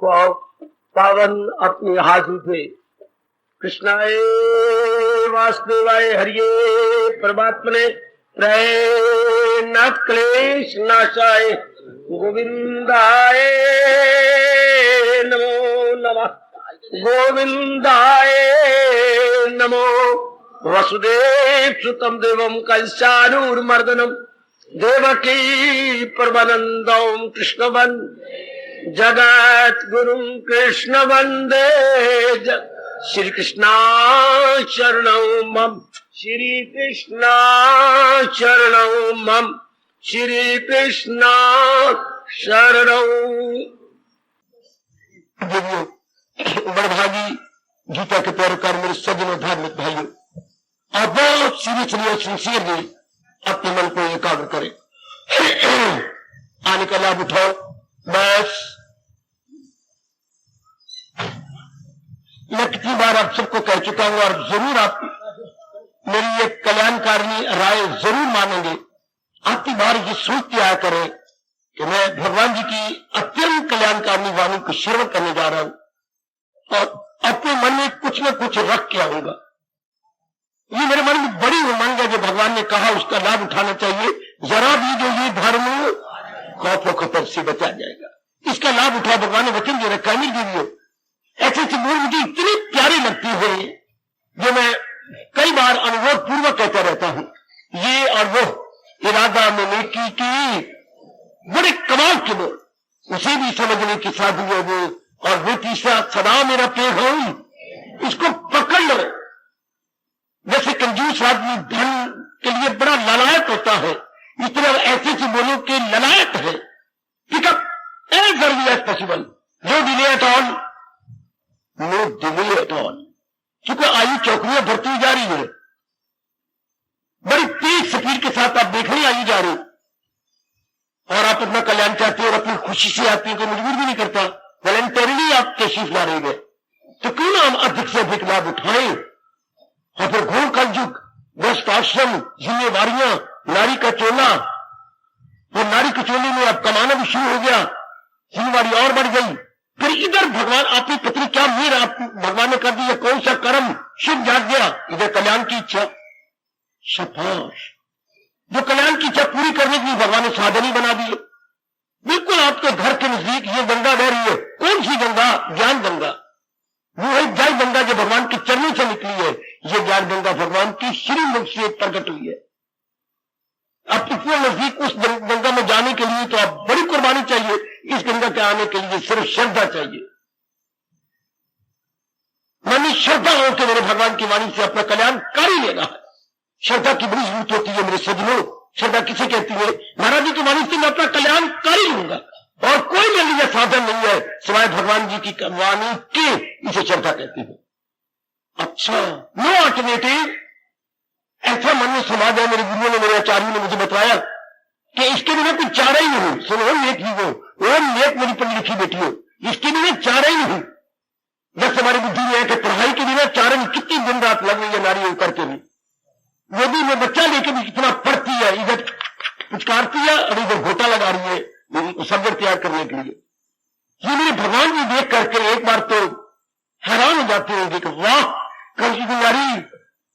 को पावन अपने हाथ उठे। कृष्णाय वासुदेवाय हरिये परमात्मने प्रय न क्लेश नाशाय गोविंदाय नमो नमः। गोविंदाय नमो। वसुदेव सुतम देवम कंसानूरमर्दनम देवकी परमानंदम कृष्ण जगत गुरुम कृष्ण वंदे श्री कृष्णा शरणौ मम। श्री कृष्णा शरणौ मम। श्री कृष्णा शरणौ। बड़भागी गीता के पैरोकार मेरे सज्जनों धार्मिक भाइयों, आप बहुत सीरियसली और सिंसियरली अपने मन को एकाग्र करें। आने का लाभ उठाओ। बस मैं कितनी बार आप सबको कह चुका हूं और जरूर आप मेरी एक कल्याणकारिणी राय जरूर मानेंगे। आपकी बार ये सोचते आया करें कि मैं भगवान जी की अत्यंत कल्याणकारिणी वाणी को श्रवण करने जा रहा हूं और अपने मन में कुछ न कुछ रख के आऊंगा। ये मेरे मन में बड़ी उमंग है, जो भगवान ने कहा उसका लाभ उठाना चाहिए। जरा भी जो ये धर्म खौफो खतर से बचा जाएगा, इसका लाभ उठा। भगवान ने वचन दे रखा है। देवियों, ऐसे बोल मुझे इतनी प्यारी लगती है जो मैं कई बार अनुरोध पूर्वक कहता रहता हूं। ये और वो इरादा में नेकी की बड़े कमाल के बोल, उसे भी समझने की साधु है वो। और वो तीसरा सदा मेरा पैगाम, इसको पकड़ लो। वैसे कंजूस आदमी धन के लिए बड़ा ललायत होता है, इतना ऐसे से बोलो कि ललायत है। Pickup as early as possible, no delay at all, no delay at all. क्योंकि आयु चौकड़ियां बढ़ती जा रही है, बड़ी तेज स्पीड के साथ आप देखने आयु जा रही, और आप अपना कल्याण चाहते हो और अपनी खुशी से आती है, कोई मजबूर भी नहीं करता, वॉलंटरीली आप तशरीफ ला रहे हैं। तो क्यों ना हम अधिक से अधिक लाभ उठाएं। और फिर घोर कलयुग, व्यस्त आश्रम, जिम्मेवारियां, नारी का चोला, और नारी के चोले में अब कमाना भी शुरू हो गया, जिम्मेवारी और बढ़ गई। फिर इधर भगवान आपकी पत्नी क्या मेर आप भगवान ने कर दी, कौन सा कर्म शुभ जाग गया, इधर कल्याण की इच्छा। शाबाश, जो कल्याण की इच्छा पूरी करने के लिए भगवान ने साधन ही बना दिए। बिल्कुल आपके घर के नजदीक ये गंगा बह रही है। कौन सी गंगा? ज्ञान गंगा। वो है जल गंगा जो भगवान के चरणों से निकली है। ये ज्ञान गंगा भगवान की श्रीमुख से प्रकट हुई है। अब इतने नजदीक उस गंगा में जाने के लिए तो आप बड़ी कुर्बानी चाहिए। इस गंगा के आने के लिए सिर्फ श्रद्धा चाहिए। मैंने श्रद्धा हो कि मेरे भगवान की वाणी से अपना कल्याण कर ही लेना है। श्रद्धा की बड़ी जरूरत होती है मेरे सज्जनों। श्रद्धा किसे कहती है? महाराज जी की वाणी से मैं अपना कल्याण कर ही लूंगा, और कोई मेरे लिए साधन नहीं है सिवाय भगवान जी की वाणी के। इसे श्रद्धा कहती है। अच्छा, नो अल्टरनेटिव। ऐसा मन में समाज है। मेरे गुरुओं ने, मेरे आचार्यों ने मुझे बताया कि इसके बिना कोई चारा ही नहीं। सुनो नेक ही हो और नेक मेरी पढ़ी लिखी बेटी हो, इसके बिना चारा ही नहीं। जैसे हमारी बुद्धि में है कि पढ़ाई के बिना चारा नहीं। कितनी दिन रात लग रही है नारी होकर के भी, वो भी मैं बच्चा लेके भी कितना पढ़ती है, इधर पुचकारती है और इधर घोटा लगा रही है सब्जेक्ट तैयार करने के लिए। ये मेरे भगवान जी देख करके एक बार तो हैरान हो जाते होंगे कि वाह कल की नारी,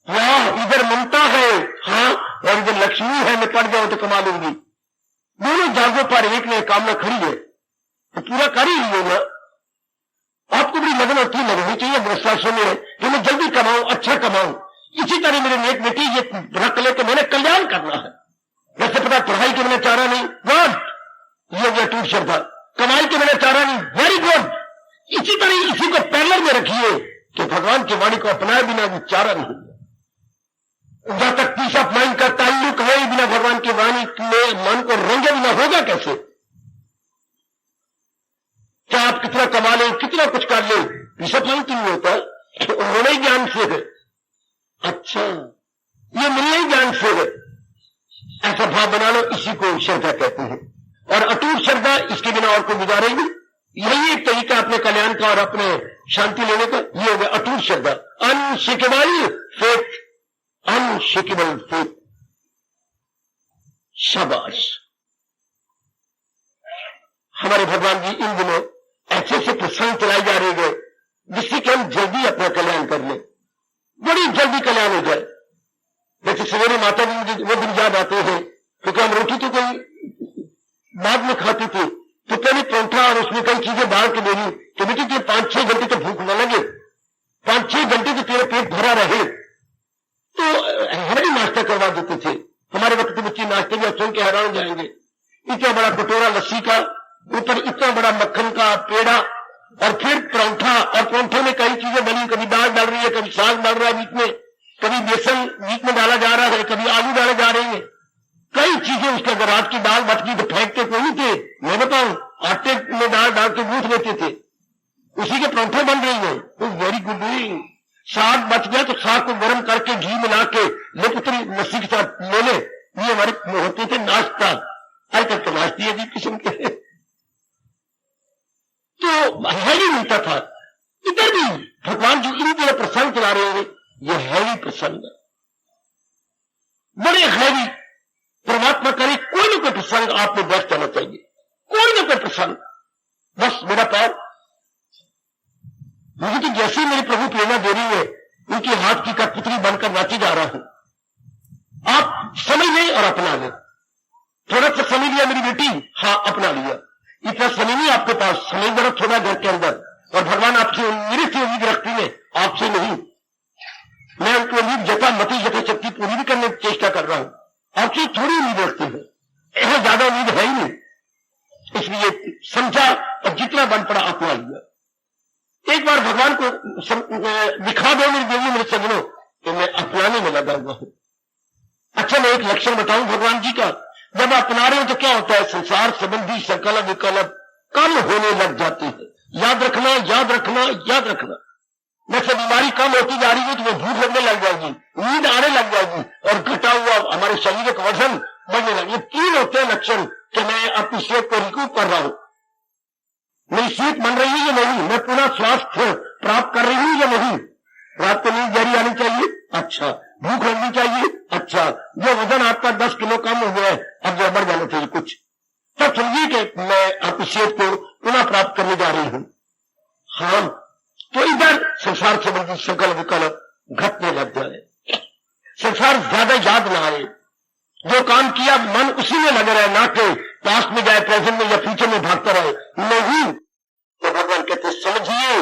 वाह इधर ममता है, हाँ, और इधर लक्ष्मी है, मैं पढ़ जाऊं तो कमा लूंगी। दोनों जागों पर एक ने कामना खड़ी है तो पूरा कर ही लियो ना। आपको बड़ी लगन होती है, लगनी चाहिए भ्रष्टाचार में कि मैं जल्दी कमाऊं, अच्छा कमाऊं। इसी तरह मेरे नेक बेटी ये रख ले कि मैंने कल्याण करना है। वैसे पता पढ़ाई के बिना चारा नहीं, गुड, ये हो गया टूट श्रद्धा। कमाई के बिना चारा नहीं, वेरी गुड। इसी तरह इसी को पैरेलल में रखिए कि भगवान की वाणी को अपनाए बिना वो चारा नहीं। जब तक पीस ऑफ माइंड का ताल्लुक है बिना भगवान की वाणी में मन को रंगे बिना होगा कैसे? क्या आप कितना कमा लें, कितना कुछ कर लें, पीस ऑफ माइंड क्यों होता है? होना ही ज्ञान से है। अच्छा, ये मिलना ही ज्ञान से है। ऐसा भाव बना लो, इसी को श्रद्धा कहते हैं। और अटूट श्रद्धा, इसके बिना और कोई गुजारेगी। यही एक तरीका अपने कल्याण का और अपने शांति लेने का। ये हो गया अटूट श्रद्धा, अनशेकेबल फेथ, अनशेकेबल फेथ। शाबाश। हमारे भगवान जी इन दिनों ऐसे से प्रसंग चलाई जा रही है जिससे कि हम जल्दी अपना कल्याण कर लें, बड़ी जल्दी कल्याण हो जाए। जैसे सवेरे माता जी मुझे वो दिन याद आते हैं, क्योंकि हम रोटी तो कोई बाद में खाते थे, तो पहले परोठा और उसमें कई चीजें डाल के देनी कि बेटी तुझे 5-6 घंटे तो भूख न लगे, 5-6 घंटे तो तेरा पेट भरा रहे, तो हैवी नाश्ता करवा देते थे। हमारे वक्त के बच्चे नाश्ते में सुन के हैरान हो जाएंगे, इतना बड़ा कटोरा लस्सी का, ऊपर इतना बड़ा मक्खन का पेड़ा, और फिर परोठा, और परोठे में कई चीजें बनी, कभी दाल डाल रही है, कभी साग डाल रहा है बीच में, कभी बेसन बीच में डाला जा रहा है, कभी आलू डाले जा रहे हैं, कई चीजें उसके। अगर रात की दाल बच गई तो फेंकते कोई नहीं थे, मैं बताऊं, आटे में दाल डाल के गूंथ लेते थे, उसी के परोठे बन रही है। तो वेरी गुड डूइंग। साग बच गया तो साग को गर्म करके घी मिला के ले पुत्री लस्सी के साथ ले ले, ये हमारे होते थे नाश्ता। आजकल तो नाश्ती अजीब किस्म के, तो हैवी मिलता था। इधर भी भगवान जो इन तरह प्रसंग चला रहे हैं, ये हैवी प्रसंग है, बड़े हैवी। परमात्मा करे कोई ना कोई प्रसंग आपको बैठ जाना चाहिए, कोई ना कोई प्रसंग। बस मेरा पैर, मुझे तो जैसे मेरे प्रभु प्रेरणा दे रही है, उनके हाथ की कठपुतली बनकर नाचे जा रहा हूं। आप समझ लें और अपना लें। थोड़ा सा समझ लिया मेरी बेटी, हाँ अपना लिया। इतना समय नहीं आपके पास, समय जरा थोड़ा घर के अंदर, और भगवान आपसे मेरे से उम्मीद रखती है, आपसे नहीं। मैं उनकी उम्मीद जता मती यथाशक्ति पूरी भी करने की चेष्टा कर रहा हूं, आपसे थोड़ी उम्मीद रखती है, ऐसा ज्यादा उम्मीद है ही नहीं। इसलिए समझा और जितना बन पड़ा अपना लिया। एक बार भगवान को दिखा दो मेरी देवी मेरे सजनों कि मैं अपनाने में लगा हुआ हूं। अच्छा, मैं एक लक्षण बताऊं भगवान जी का। जब अपना रहे हो तो क्या होता है, संसार संबंधी संकल्प विकल्प कम होने लग जाते हैं। याद रखना, याद रखना, याद रखना। जैसे बीमारी कम होती जा रही है तो वो भूख लगने लग जाएगी, नींद आने लग जाएगी, और घटा हुआ हमारे शरीर का वजन बढ़ने लगे। 3 होते हैं लक्षण कि मैं अपनी सेहत को रिकूप कर रहा हूं, मेरी सेहत बन रही है या नहीं, मैं पूरा स्वास्थ्य प्राप्त कर रही हूं या नहीं। रात को नींद गहरी आनी चाहिए, अच्छा। भूख लगनी चाहिए, अच्छा। जो वजन आपका 10 किलो कम हो गया है, अब जो बढ़ जाना चाहिए कुछ, तब समझिए कि मैं अपनी सेहत को पुनः प्राप्त करने जा रही हूं। हाँ, तो इधर संसार संबंधी संकल्प विकल्प घटने लग जाए, संसार ज्यादा याद ना आए, जो काम किया मन उसी में लगा रहे, ना कि पास्ट में जाए, प्रेजेंट में या फ्यूचर में भागता रहे। नहीं, तो भगवान कहते समझिए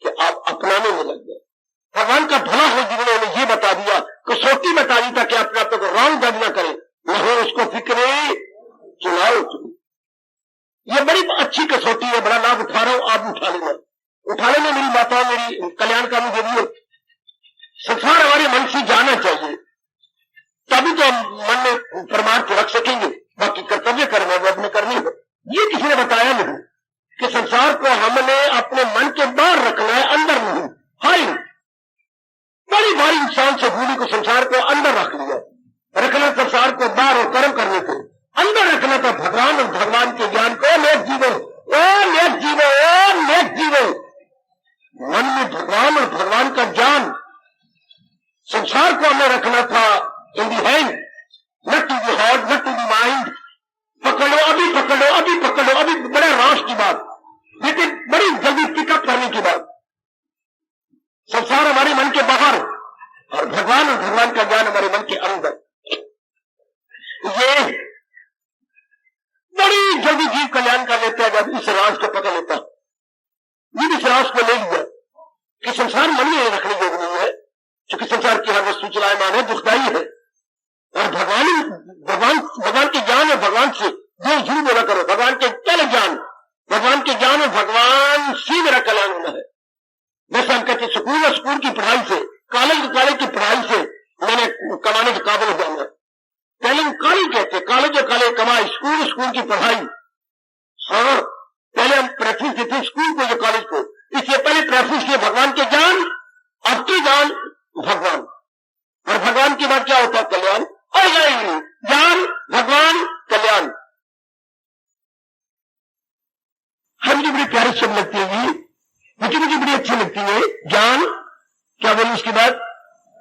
कि आप अपनाने में लग गए। भगवान का भला हो जिन्होंने ये बता दिया, कसौटी बता दी ताकि अपने आप को रॉन्ग जज ना करे, नहीं उसको फिक्रे चुनाव। ये बड़ी अच्छी कसौटी है, बड़ा लाभ उठा रहा हूं, आप उठा लेना। उठा लेना मेरी माता, मेरी कल्याणकारी देवी। संसार हमारे मन से जाना चाहिए, तभी तो हम मन में परमार्थ रख सकेंगे। बाकी कर्तव्य करना वो अपने करनी है। ये किसी ने बताया नहीं कि संसार को हमने अपने मन के बाहर रखना है, अंदर नहीं। हाय, बड़ी भारी इंसान से भूली को संसार को अंदर रख लिया। रखना संसार को बाहर और कर्म करने को, अंदर रखना था भगवान और भगवान के ज्ञान को। नेक जीवन, ओ नेक जीवन, ओ नेक जीवन। मन में भगवान और भगवान का ज्ञान, संसार को हमें रखना था in the hand, not to the heart, not to the mind. पकड़ो अभी, पकड़ो अभी, पकड़ो अभी। बड़ा राश की बात, लेकिन बड़ी जल्दी पिकअप करने की बात। संसार हमारे मन के बाहर और भगवान और भगवान का ज्ञान हमारे मन के अंदर। ये बड़ी जल्दी जीव कल्याण कर लेता है जब इस राज को पकड़ लेता है। ये इस राज को ले लिया कि संसार मन में रखने योग्य नहीं है, क्योंकि संसार की हर वस्तु चलायमान है, दुखदायी है। और भगवान के ज्ञान और भगवान से जो झूठ बोला करो, भगवान के पहले ज्ञान, भगवान के ज्ञान और भगवान से मेरा कल्याण होना है। जैसे हम कहते स्कूल और स्कूल की पढ़ाई से, कॉलेज की पढ़ाई से मैंने कमाने के काबिल हो जाना। पहले हम कॉलेज कहते, कॉलेज और कॉलेज कमाई, स्कूल की पढ़ाई। हाँ, पहले हम प्रेफरेंस देते स्कूल को या कॉलेज को, इससे पहले प्रेफरेंस किए भगवान के ज्ञान, अब के ज्ञान भगवान, और भगवान के बाद क्या होता है, कल्याण। और ज्ञान, भगवान, कल्याण। मुझे बड़ी प्यारी शब्द लगती है, मुझे बड़ी अच्छी लगती है। ज्ञान क्या बोलूं, उसके बाद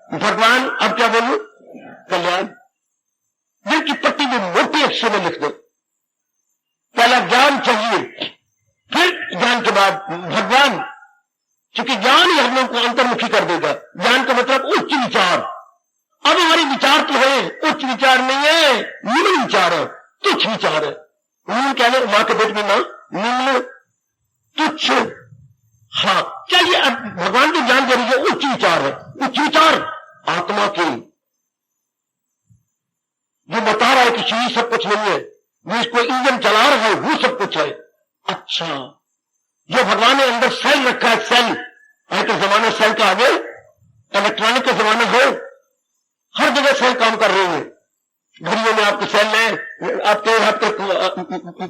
भगवान, अब क्या बोलूं, कल्याण। दिल की पट्टी में मोटे अक्षर में लिख दो। पहला ज्ञान चाहिए, फिर ज्ञान के बाद भगवान, क्योंकि ज्ञान ही हम लोग को अंतर्मुखी कर देगा। ज्ञान का मतलब उच्च विचार। अब हमारे विचार तो है, उच्च विचार नहीं है, निम्न विचार है, तुच्छ विचार है। निम्न क्या है, मां के पेट में मां, निम्न तुच्छ। हाँ, चलिए अब भगवान को ज्ञान दे रही है, उच्च विचार है। उच्च विचार आत्मा के, जो बता रहा है कि शरीर सब कुछ नहीं है, जो इसको इंजन चला रहा है वो सब कुछ है। अच्छा, जो भगवान ने अंदर सेल रखा है, सेल आजकल जमाना सेल का आगे इलेक्ट्रॉनिक का जमाना है, हर जगह सेल काम कर रहे हैं। घड़ियों में आपके सेल है, आपके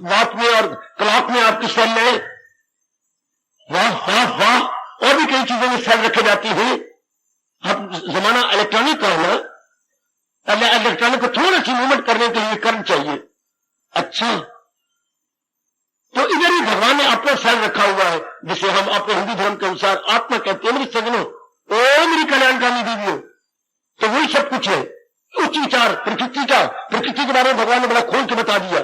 वॉच में और क्लॉक में आपकी सेल है। वाह वाह वाह, और भी कई चीजों में सेल रखे जाती है। अब जमाना इलेक्ट्रॉनिक का है ना, इलेक्ट्रॉनिक को थोड़ा सी मूवमेंट करने के लिए करंट चाहिए। अच्छा, तो इधर ही भगवान ने अपना सेल रखा हुआ है, जिसे हम अपने हिंदू धर्म के अनुसार आत्मा कहते हैं। मेरी सजनों, ओ मेरी कल्याणकामी देवियों, तो वही सब कुछ है। उच्च विचार प्रकृति का, प्रकृति के बारे में भगवान ने बड़ा खोल के बता दिया।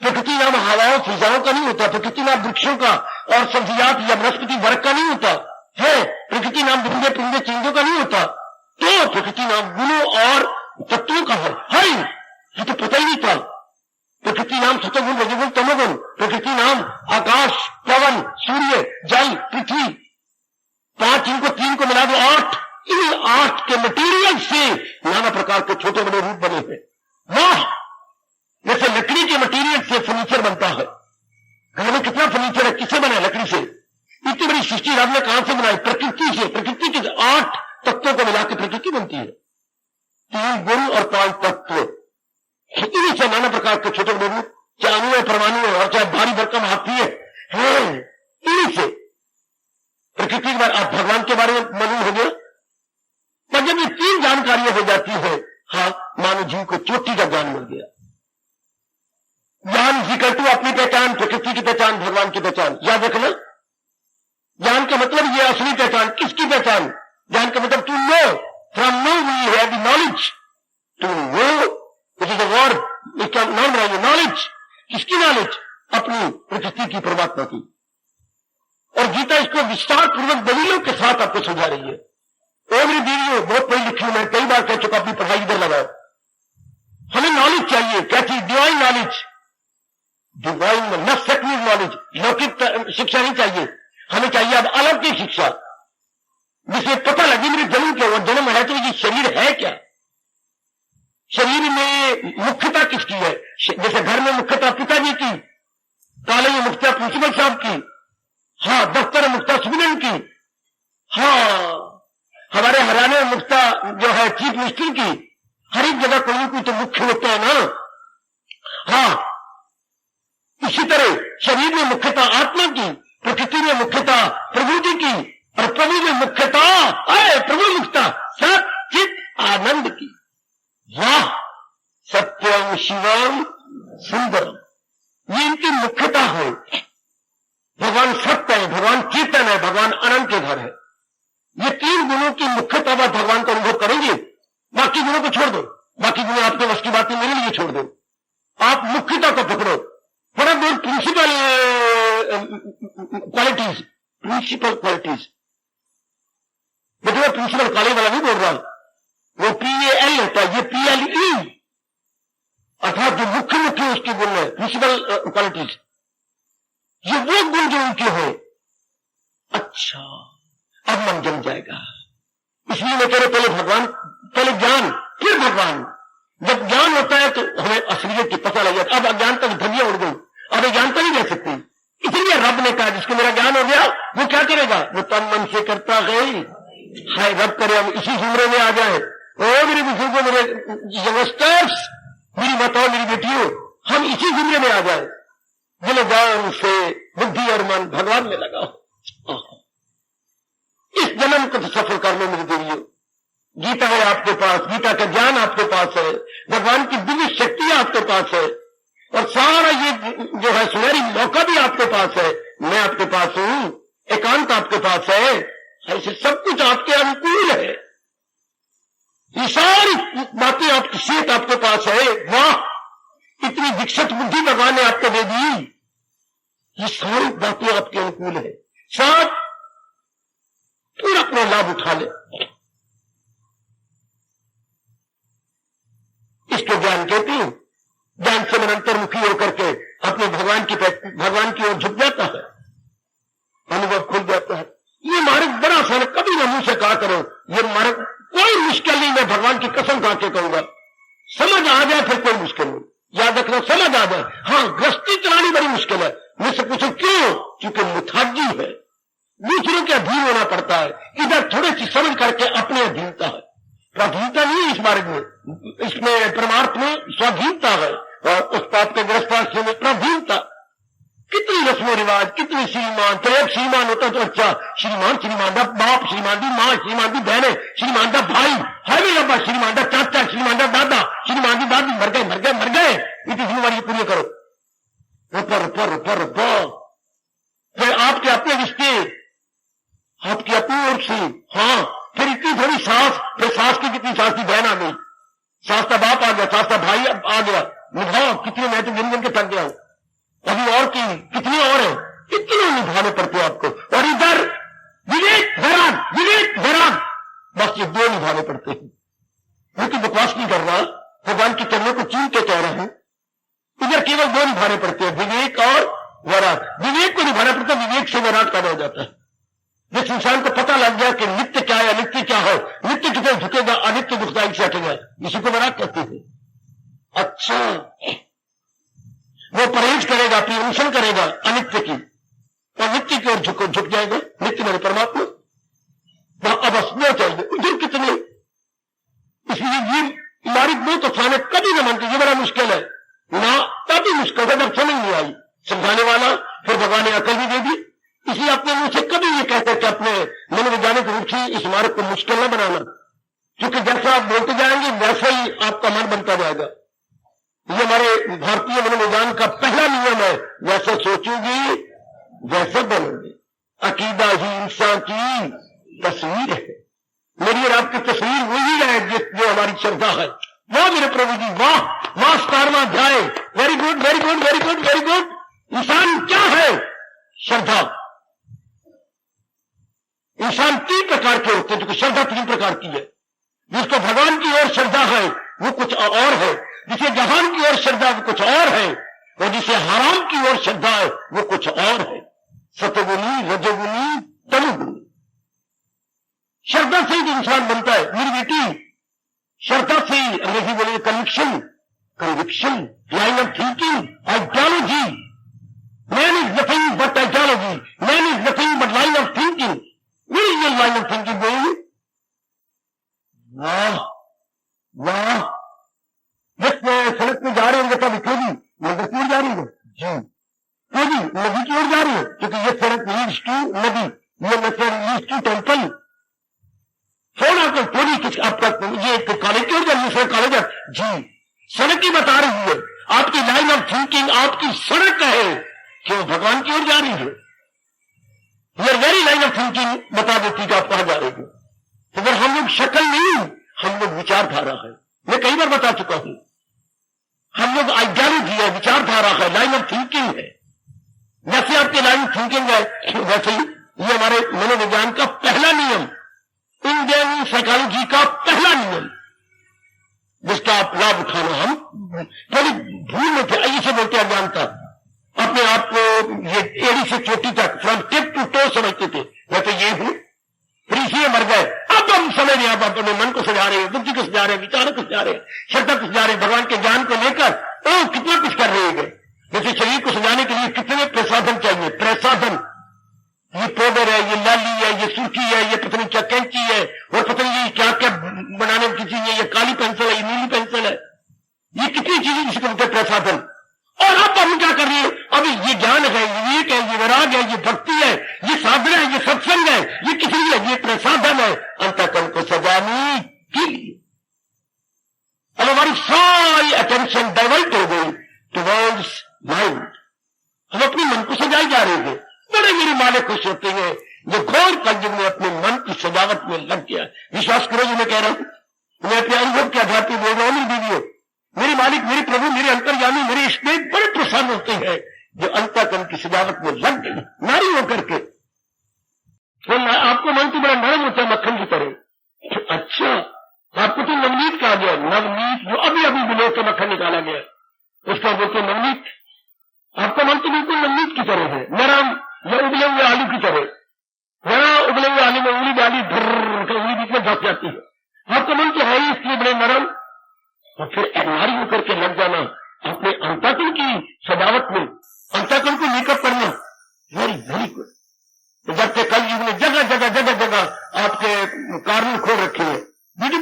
प्रकृति नाम हवाओं फिजाओं का नहीं होता, प्रकृति नाम वृक्षों का और सब्जियात या वनस्पति वर्ग का नहीं होता है, प्रकृति नाम बिंदे पिंदे चिंदों का नहीं होता, तो प्रकृति नाम गुणों और तत्वों का है। ये तो पता ही नहीं था। प्रकृति नाम सतोगुण रजोगुण तमोगुण, प्रकृति नाम आकाश, पवन, सूर्य, जल, पृथ्वी, 5 इनको 3 को मिला दो 8। इन 8 के मटेरियल से नाना प्रकार के छोटे बड़े रूप बने हैं। वाह, जैसे लकड़ी के मटेरियल से फर्नीचर बनता है। घर में कितना फर्नीचर है, किससे बना है? लकड़ी से। इतनी बड़ी सृष्टि रब ने कहां से बनाई? प्रकृति से। प्रकृति के 8 तत्वों को मिलाकर प्रकृति बनती है। 3 गुण और 5 तत्व, इन्हीं से नाना प्रकार के छोटे बड़े रूप, चाहे अणु है, परमाणु है, और चाहे भारी भरकम हाथी है, इन्हीं से प्रकृति के बारे। आप भगवान के बारे में मालूम हो गया। पर जब ये 3 जानकारियां हो जाती है, हाँ, मानव जीव को चोटी का ज्ञान मिल गया। ज्ञान जिक्र टू अपनी पहचान, प्रकृति की पहचान, भगवान की पहचान। याद रखना, ज्ञान का मतलब ये असली पहचान। किसकी पहचान? ज्ञान का मतलब to know, from know we have the knowledge, to know it is a word, इसका नाम रहा नॉलेज। किसकी नॉलेज? अपनी प्रकृति की, परमात्मा की। और गीता इसको विस्तार पूर्वक दलीलों के साथ आपको समझा रही है। ओ मेरी बीवियों, बहुत पढ़ी लिखी हूं मैं, कई बार कह चुका, अपनी पढ़ाई इधर लगाओ। हमें नॉलेज चाहिए। क्या चीज? Divine knowledge. डिवाइन न सेक्युलर नॉलेज, लौकिक शिक्षा नहीं चाहिए हमें। चाहिए अब अलौकिक शिक्षा, जिसे पता लगे मेरे जन्म क्या हुआ। जन्म है तो ये शरीर है क्या? शरीर में मुख्यता किसकी है? जैसे घर में मुख्यता पिताजी की, कॉलेज में मुख्यता प्रिंसिपल साहब की, हाँ, दफ्तर में मुख्यता सुप्रीडेंट की, हाँ, हमारे हरियाणा में मुख्यता जो है चीफ मिनिस्टर की। हर एक जगह कोई कोई तो मुख्य होता है ना। हाँ, इसी तरह शरीर में मुख्यता आत्मा की, प्रकृति में मुख्यता प्रभु जी की, और प्रभु में मुख्यता प्रभु मुख्यता सत चित आनंद की। वाह, सत्यम शिवम सुंदरम, ये इनकी मुख्यता है। भगवान सत्य है, भगवान चेतन है, भगवान अनंत के घर है। ये 3 गुणों की मुख्यता बात भगवान का अनुभव करेंगे। बाकी गुणों को छोड़ दो, बाकी गुण आपके वश की बातें मेरे लिए छोड़ दो। आप मुख्यता को पकड़ो। फॉर दो प्रिंसिपल क्वालिटीज, प्रिंसिपल क्वालिटीज। देखो, प्रिंसिपल कॉलेज वाला नहीं बोल रहा, वो PAL होता है, ये PLE, अर्थात जो मुख्य मुख्य उसके गुण है, प्रिंसिपल क्वालिटीज। ये वो गुण जो उनके हो। अच्छा, अब मन जम जाएगा। इसलिए मैं कह रहा, पहले भगवान, पहले ज्ञान, फिर भगवान। जब ज्ञान होता है तो हमें असलियत की पता लग जाता। अब अज्ञानता की धज्जियां उड़ गई, अब अज्ञानता नहीं रह सकती। इसलिए रब ने कहा, जिसको मेरा ज्ञान हो गया वो क्या करेगा? वो तन मन से करता है। हाय रब करे हम इसी जुमरे में आ जाए। ओ मेरे बुजुर्गों, मेरे यंगस्टर्स, मेरी माताओं, मेरी बेटियों, हम इसी जुमरे में आ जाए। बोले जान से बुद्धि और मन भगवान में लगाओ। इस जन्म को तो सफल कर लो मेरी देवियों। गीता है आपके पास, गीता का ज्ञान आपके पास है, भगवान की दिव्य शक्ति आपके पास है, और सारा ये जो है सुनहरी मौका भी आपके पास है। मैं आपके पास हूं, एकांत आपके पास है, ऐसे सब कुछ आपके अनुकूल है। ये सारी बातें आपकी सेहत आपके पास है। वाह, इतनी विकसित बुद्धि भगवान ने आपको दे दी। ये सारी बातें आपके अनुकूल है, सब पूरा अपना लाभ उठा ले। इसको ज्ञान कहते हैं। ज्ञान से मन अंतर्मुखी होकर के अपने भगवान की ओर झुक जाता है, अनुभव खुल जाता है। ये मार्ग बड़ा आसान है, कभी ना मुंह से कहा करो ये मार्ग कोई मुश्किल नहीं, मैं भगवान की कसम खा के कहूंगा। समझ आ जाए फिर कोई मुश्किल नहीं, याद रखना, समझ आ जाए। हाँ, गृहस्थी चलानी बड़ी मुश्किल है। मुझसे पूछो क्यों? क्योंकि मुथाजी है, दूसरों के अधीन होना पड़ता है। इधर थोड़ी सी समझ करके अपने अधीनता है, स्वाधीनता नहीं है इस मार्ग में। इसमें परमार्थ में स्वाधीनता है और उस पाप के गृहस्थाश्रम में प्राधीनता। कितनी रस्मों रिवाज, कितनी श्रीमान, प्रयोग श्रीमान होता तो अच्छा, श्रीमान श्रीमानदा बाप, श्रीमानदी माँ, श्रीमानदी बहने, श्रीमानदा भाई, है अब्बा, श्रीमानदा चाचा, श्रीमानदा दादा, श्रीमानदी दादी, मर गए मर गए मर गए। इतनी जिम्मेवारी पूरी करो। रुपो फिर आपके अपने रिश्ते, आपकी अपनी ओर से, हाँ, फिर इतनी थोड़ी सास, फिर सास की कितनी सास की बहन आ गई, सास का बाप आ गया, सास का भाई आ गया, निभाओ कितने, मैं तो गिन गिन के थक गया हूं। अभी और की कितनी और है, कितने निभाने पड़ते हैं आपको। और इधर विवेक वैराग, बस ये दो निभाने पड़ते हैं। क्योंकि बकवास नहीं कर रहा, भगवान के चरणों को चीन के कह रहा हूं। इधर केवल दो निभाने पड़ते हैं, विवेक और वैराग। विवेक को निभाना पड़ता है, विवेक से वैराग पैदा हो जाता है। जिस इंसान को पता लग गया कि नित्य क्या है, अनित्य क्या है, नित्य कितने झुकेगा, अनित्य दुखदायी से हटेगा, इसी को वैराग कहते थे। अच्छा, वो परहेज करेगा, प्रियंशन करेगा अनित्य की, और नित्य की ओर झुक जाएगा। नित्य मेरे परमात्मा अब हंसना चाहिए, उधर कितने। इसलिए ये मार्ग बहुत आसान है, कभी न मानते ये बड़ा मुश्किल है ना, तभी मुश्किल है जब समझ नहीं आई। समझाने वाला फिर भगवान ने अकल भी दे दी। इसलिए अपने मुंह से कभी ये कहते कि अपने मनोवैज्ञानिक रूप से इस मार्ग को मुश्किल न बनाना, क्योंकि जैसा आप बोलते जाएंगे वैसा ही आपका मन बनता जाएगा। ये हमारे भारतीय मनोविज्ञान का पहला नियम है, जैसा सोचोगे वैसा बनोगे। अकीदा ही इंसान की तस्वीर है। मेरी और आपकी तस्वीर वही है जो हमारी श्रद्धा है। वाह मेरे प्रभु जी, वाह वाह। 17वां अध्याय, very good very good very good very good. इंसान क्या है? श्रद्धा। इंसान 3 प्रकार के होते हैं, क्योंकि श्रद्धा 3 प्रकार की है। जिसको भगवान की ओर श्रद्धा है वो कुछ और है, जिसे जहान की ओर श्रद्धा वो कुछ और है, और जिसे हराम की ओर श्रद्धा है वो कुछ और है। सतगुनी, रजोगुनी, तमोगुनी। श्रद्धा से ही इंसान बनता है। मेरी बेटी, श्रद्धा से ही, अंग्रेजी बोले conviction, line of thinking, ideology. Man is nothing but ideology, man is nothing but line of thinking. What is your line of thinking, boy? वाह वाह। बस सड़क पे जा रहे होंगे तब क्यों जी मंदिर की ओर जा रही है जी, क्यों जी नदी की ओर जा रही है, क्योंकि ये सड़क लीड्स टू नदी, ये मेथड लीड्स टू टेम्पल। थोड़ा तो थोड़ी कुछ आपका ये कॉलेज की ओर जा रही है, कॉलेज जी, सड़क ही बता रही है। आपकी लाइन ऑफ थिंकिंग आपकी सड़क है, क्यों भगवान की ओर जा रही है। ये वेरी लाइन ऑफ थिंकिंग बता देती कि आप कहां जा रहे हो। तो अगर हम लोग शक्ल नहीं, हम लोग विचारधारा है। मैं कई बार बता चुका हूं, हम लोग आइडियोलॉजी है, विचारधारा है, लाइन ऑफ थिंकिंग है। जैसे आपकी लाइन ऑफ थिंकिंग है, वैसे ही ये हमारे मनोविज्ञान का पहला नियम, इंडियन साइकोलॉजी का पहला नियम, जिसका आप लाभ उठाना हम थोड़ी भूल में थे। ऐसे बोलते अज्ञानता, अपने आप को ये एड़ी से चोटी तक फ्रॉम टिप टू टो समझते थे, मैं तो ये हूं, फिर इसलिए मर गए। अब हम समझ रहे हैं, आप अपने मन को सजा रहे हैं, बुद्धि को सजा रहे हैं, विचारों को सजा रहे हैं, श्रद्धा को सजा रहे हैं, भगवान के ज्ञान को लेकर कितना कुछ कर रहे हैं। जैसे शरीर को सजाने के लिए कितने प्रसाधन चाहिए, प्रसाधन, ये पाउडर है, ये लाली है, ये सुर्खी है, ये पता नहीं क्या कैंची है, और पता नहीं क्या क्या बनाने की चीज है, ये काली पेंसिल है, ये नीली पेंसिल है, ये कितनी चीजें जिसको बोलते हैं प्रसाधन। और अब हम क्या कर रहे हैं, अभी ये ज्ञान है, ये विवेक है, ये वैराग है, ये भक्ति है, ये साधना है, ये सत्संग है, ये किस लिए, ये प्रसाधन है अंतःकरण को सजाने के लिए। अब हमारी सारी अटेंशन डाइवर्ट हो गई टुवर्ड्स माइंड, हम अपने मन को सजाए जा रहे हैं। बड़े मेरे मालिक खुश होते हैं जो घोर कलयुग में अपने मन की सजावट में लग गया। विश्वास करो जो मैं कह रहा हूं, मैं अपने अनुभव के आधार पर बोल रहा हूं। मेरी मालिक, मेरे प्रभु, मेरे अंतर्यामी, मेरे इष्टदेव बड़े प्रसन्न होते हैं जो अंतःकरण की सजावट में लग गई नारी होकर के। तो आपको मन तो बड़ा नरम होता है मक्खन की तरह। अच्छा, आपको तो नवनीत कहा गया, नवनीत जो अभी अभी बिलो के मक्खन निकाला गया उसका बोलते नवनीत। आपका मन तो बिल्कुल नवनीत की तरह है, नरम या उबले हुए आलू की तरह। जरा उबले हुए आलू में उंगली डाली भर्र उंगली बीच में धस जाती है। आपका मन तो है ही इसलिए बड़े नरम। और फिर नारी होकर के लग जाना अपने अंतःकरण की सजावट में, अंतःकरण को मेकअप करना, वेरी वेरी गुड। जब से कल युग में जगह जगह जगह जगह आपके कार्नर खोल रखे हैं, ब्यूटी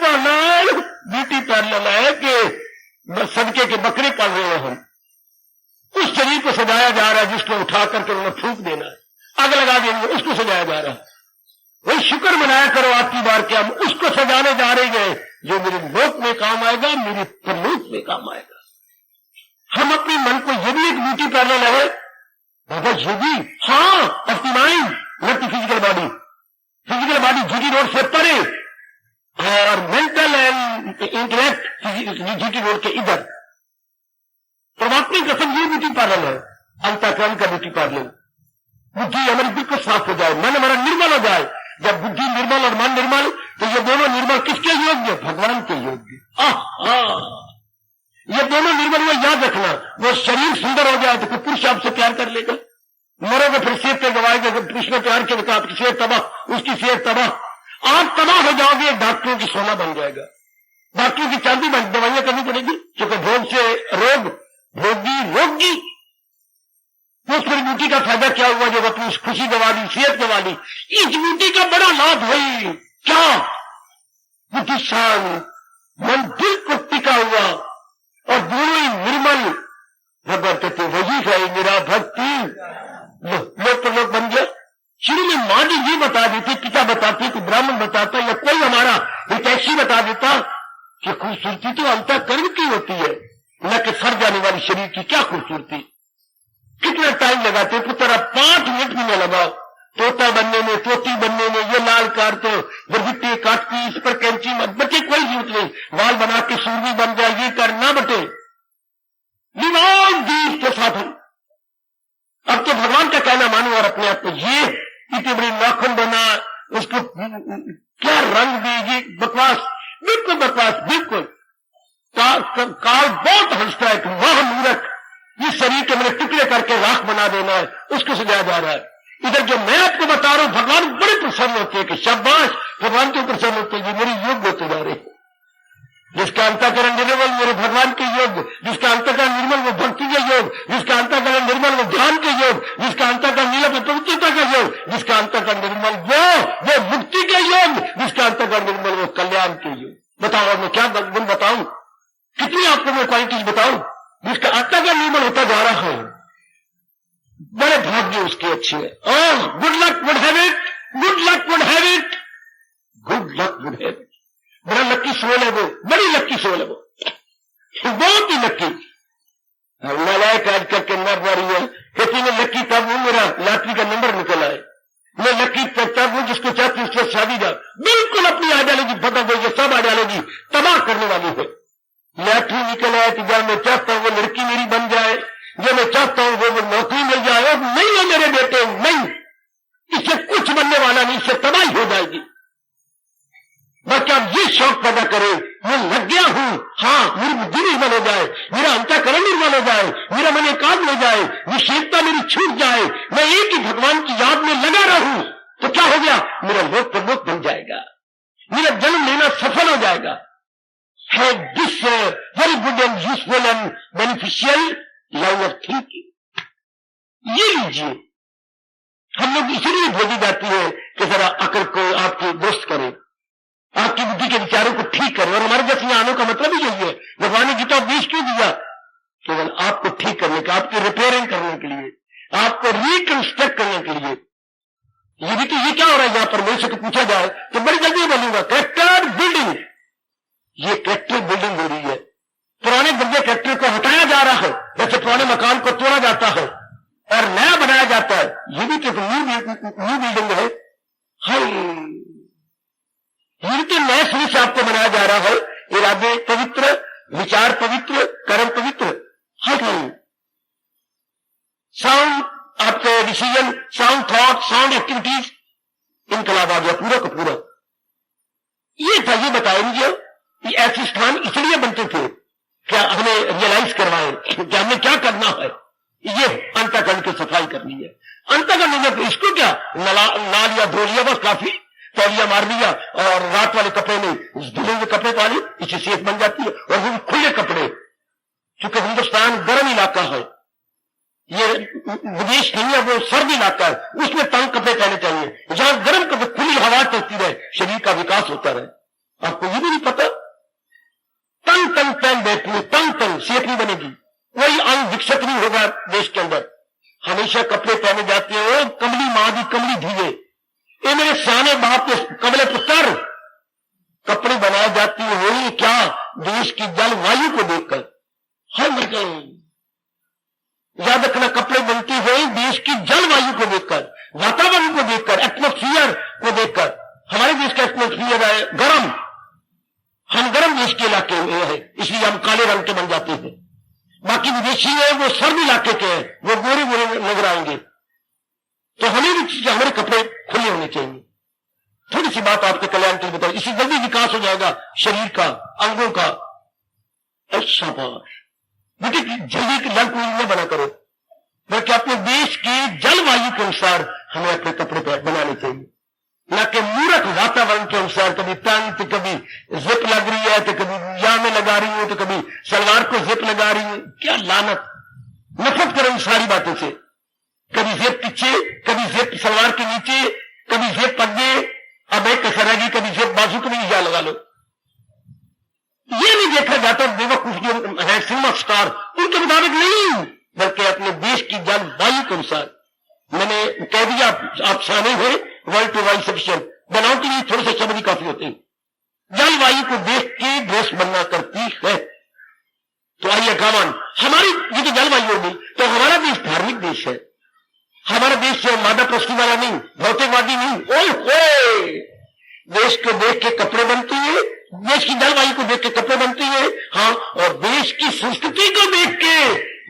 पार्लर है कि सदके के बकरे पाल रहे हैं हम। उस शरीर को सजाया जा रहा है जिसको उठा करके उन्हें फूंक देना है, आग लगा देंगे, उसको सजाया जा रहा है। वही शुक्र मनाया करो आपकी बार के हम उसको सजाने जा रहे हैं जो मेरे लोक में काम आएगा, मेरे परलोक में काम आएगा। हम अपने मन को ये भी एक ब्यूटी पार्लर है बाबा, ये भी हाँ of the mind not the physical body. Physical body GT road से परे और mental and intellect GT road के इधर। परमात्मा का सब ये ब्यूटी पार्लर है, अंतःकरण का ब्यूटी पार्लर। बुद्धि हमारी बिल्कुल साफ हो जाए, मन हमारा निर्मल हो जाए। जब बुद्धि निर्मल और मन निर्मल तो ये दोनों निर्मल किसके योग्य? भगवान के योग्य। ये दोनों निर्मल हुए, याद रखना। वो शरीर सुंदर हो जाए तो कोई पुरुष आपसे प्यार कर लेगा, मरोगे फिर सेहत पे गवाएगा। पुरुष ने प्यार किया तो आपकी सेहत तबाह, उसकी सेहत तबाह, आप तबाह हो जाओगे। डॉक्टरों की सोना बन जाएगा, डॉक्टरों की चांदी बन, दवाइयां करनी पड़ेगी क्योंकि भोग से रोग, भोगी रोगी। उस फिर ब्यूटी का फायदा क्या हुआ जब अपनी खुशी गवा दी, सेहत गवा दी। इस ब्यूटी का बड़ा लाभ हुई क्या? बुद्धि शांत, मन बिल्कुल टिका हुआ और दोनों ही निर्मल। भगवान कहते वही है मेरा भक्ति। लोग तो लोग बन गया। शुरू में मां जी ये बता देती, पिता बताती, कोई ब्राह्मण बताता या कोई हमारा हितैषी बता देता कि खूबसूरती तो अंतःकरण की होती है, न कि सर जाने वाली शरीर की। क्या खूबसूरती, कितना टाइम लगाते पुत्र, 5 मिनट भी न लगा तोता बनने में, तोती बनने में। ये लाल कार तो गिट्टी काटती, इस पर कैंची मत बचे, कोई जरूरत नहीं। बाल बना के सूरवी बन जाए, ये कर ना बटे। विमान दीप के साथ अब तो भगवान का कहना मानो और अपने आप को ये इतनी बड़ी नाखून बना, उसको क्या रंग देगी, बकवास, बिल्कुल बकवास, बिल्कुल। काल बहुत हंसता है कि वह मूर्ख, इस शरीर के मेरे टुकड़े करके राख बना देना है, उसको सजाया जा रहा है। इधर जो मैं आपको बता रहा हूं, भगवान बड़े प्रसन्न होते हैं कि शाबाश, भगवान क्यों प्रसन्न होते हैं? मेरी योग होते जा रहे। जिसका अंतःकरण निर्मल मेरे भगवान के योग, जिसका अंतःकरण निर्मल वो भक्ति के योग, जिसका अंतःकरण निर्मल वो ध्यान के योग, जिसका अंतःकरण निर्मल वो पवित्रता का योग, जिसका अंतःकरण निर्मल वो मुक्ति के योग, जिसका अंतःकरण निर्मल वो कल्याण के योग। बताओ मैं क्या गुण बताऊं, कितनी आपको मैं क्वालिटीज बताऊं? जिसका अंतःकरण निर्मल होता जा रहा है, बड़े भाग्य उसके अच्छे है। Good luck would have it, good luck would have it, good luck would have it. बड़ा लक्की सोल है वो, बड़ी लक्की सोल है वो, बहुत ही लक्की। नालायक आज करके मर रही है, कहती मैं लक्की तब हूं मेरा लॉटरी का नंबर निकल आए, मैं लक्की तब हूं जिसको चाहती उससे शादी जा। बिल्कुल अपनी आ डालेगी, पता हो ये सब आ डालेगी, तबाह करने वाली है। लॉटरी निकल आए कि जब मैं चाहता हूं वो लड़की मेरी बन जाए, जो मैं चाहता हूं वो नौकरी मिल जाए, नहीं है मेरे बेटे, नहीं, इससे कुछ बनने वाला नहीं, इससे तबाही हो जाएगी। बस आप ये शौक पैदा करें, मैं लग गया हूं, हाँ मेरी बुद्धि निर्मल हो जाए, मेरा अंतःकरण निर्मल हो जाए, मेरा मन एकाग्र हो जाए, विशेषता मेरी छूट जाए, मैं एक ही भगवान की याद में लगा रहूं, तो क्या हो गया? मेरा लोक प्रलोक बन जाएगा, मेरा जन्म लेना सफल हो जाएगा। है this very good and useful and beneficial line of thinking. ये लीजिए, हम लोग इसीलिए भेजी जाती है कि जरा अकल को आपकी दुरुस्त करें, आपकी बुद्धि के विचारों को ठीक करें। और हमारे जैसे आने का मतलब ही यही है। भगवान ने गीता उपदेश क्यों दिया? केवल आपको ठीक करने का, आपकी रिपेयरिंग करने के लिए, आपको रिकंस्ट्रक्ट करने के लिए। ये भी तो ये क्या हो रहा है यहां पर, मेरे से तो पूछा जाए तो बड़ी जल्दी बोलूंगा, कैरेक्टर बिल्डिंग। ये कैरेक्टर बिल्डिंग हो रही है, पुराने गंदे कैरेक्टर को हटाया जा रहा है, जैसे पुराने मकान को तोड़ा जाता है और नया बनाया जाता है। ये भी तो न्यू बिल्डिंग है। ये तो नए सिरे से आपको बनाया जा रहा है। इरादे पवित्र, विचार पवित्र, कर्म पवित्र। साउंड आपके decision, sound thought, sound activities, इनकलाब आ गया पूरा का पूरा। ये था, ये बताया मुझे कि ऐसे स्थान इसलिए बनते थे, क्या हमें रियलाइज करवाए कि हमें क्या करना है। ये अंतःकरण की सफाई करनी है। अंतःकरण में इसको क्या ना लिया, धो लिया, बस काफी, तौलिया मार लिया और रात वाले कपड़े में धुले हुए कपड़े पा ली, इससे सेहत बन जाती है। और वो खुले कपड़े, क्योंकि हिंदुस्तान गर्म इलाका है, ये विदेश नहीं है, वो सर्द इलाका है, उसमें तंग कपड़े पहने चाहिए। जहां गर्म कपड़े, खुली हवा चलती रहे, शरीर का विकास होता रहे। आपको ये भी नहीं पता, तंग तंग पहन बैठे, तंग तंग, सेहत नहीं बनेगी, कोई अंग विकसित नहीं होगा देश के अंदर। हमेशा कपड़े पहने जाते हो, कमली मां दी कमली धीरे, ये मेरे सियाने बाप के कमले पुत्र, कपड़े बनाए जाते हो क्या देश की जलवायु को देखकर। हर याद रखना, कपड़े बनते हुए देश की जलवायु को देखकर, वातावरण को देखकर, एटमोस्फियर को देखकर। हमारे देश का एटमोस्फियर है गर्म, हम गर्म देश के इलाके में है, इसलिए हम काले रंग के बन जाते हैं। बाकी विदेशी है वो सर्द इलाके के हैं, वो गोरे गोरे नजर आएंगे। तो हमें भी हमारे कपड़े खुले होने चाहिए। थोड़ी सी बात आपके कल्याण के लिए बताओ, इससे जल्दी विकास हो जाएगा शरीर का, अंगों का। अच्छा बात बेटे, जल्दी जल पूरी न बना करो, बल्कि अपने देश की जलवायु के अनुसार हमें अपने कपड़े बनाने चाहिए, न कि मूर्ख वातावरण के अनुसार। कभी पैंट, कभी जिप लग रही है, तो कभी जामे लगा रही हूं, तो कभी सलवार को जिप लगा रही हूं। क्या लानत, नफरत करो इन सारी बातों से। कभी जिप पीछे, कभी जिप सलवार के नीचे, कभी जिप पग्गे, अब एक कसर रहेगी, कभी जिप बाजू को भी जा लगा लो। ये नहीं देखा जाता बेवकूफ जो है सिनेमा स्टार, उनके मुताबिक नहीं, बल्कि अपने देश की जलवायु के अनुसार। मैंने कह दिया, आप सामने हैं, वर्ल्ड टू वाइज सफिशिएंट बनाओ के लिए थोड़े से शब्द ही काफी होते हैं। जलवायु को देख के ड्रेस बनना करती है। तो आइए गावन, हमारी ये तो जलवायु होगी, तो हमारा देश धार्मिक देश है। हमारा देश मादा प्रस्ती वाला नहीं, भौतिकवादी नहीं। ओए देश को देख के कपड़े बनते हैं, देश की जलवायु को देख के कपड़े बनती है, हाँ, और देश की संस्कृति को देख के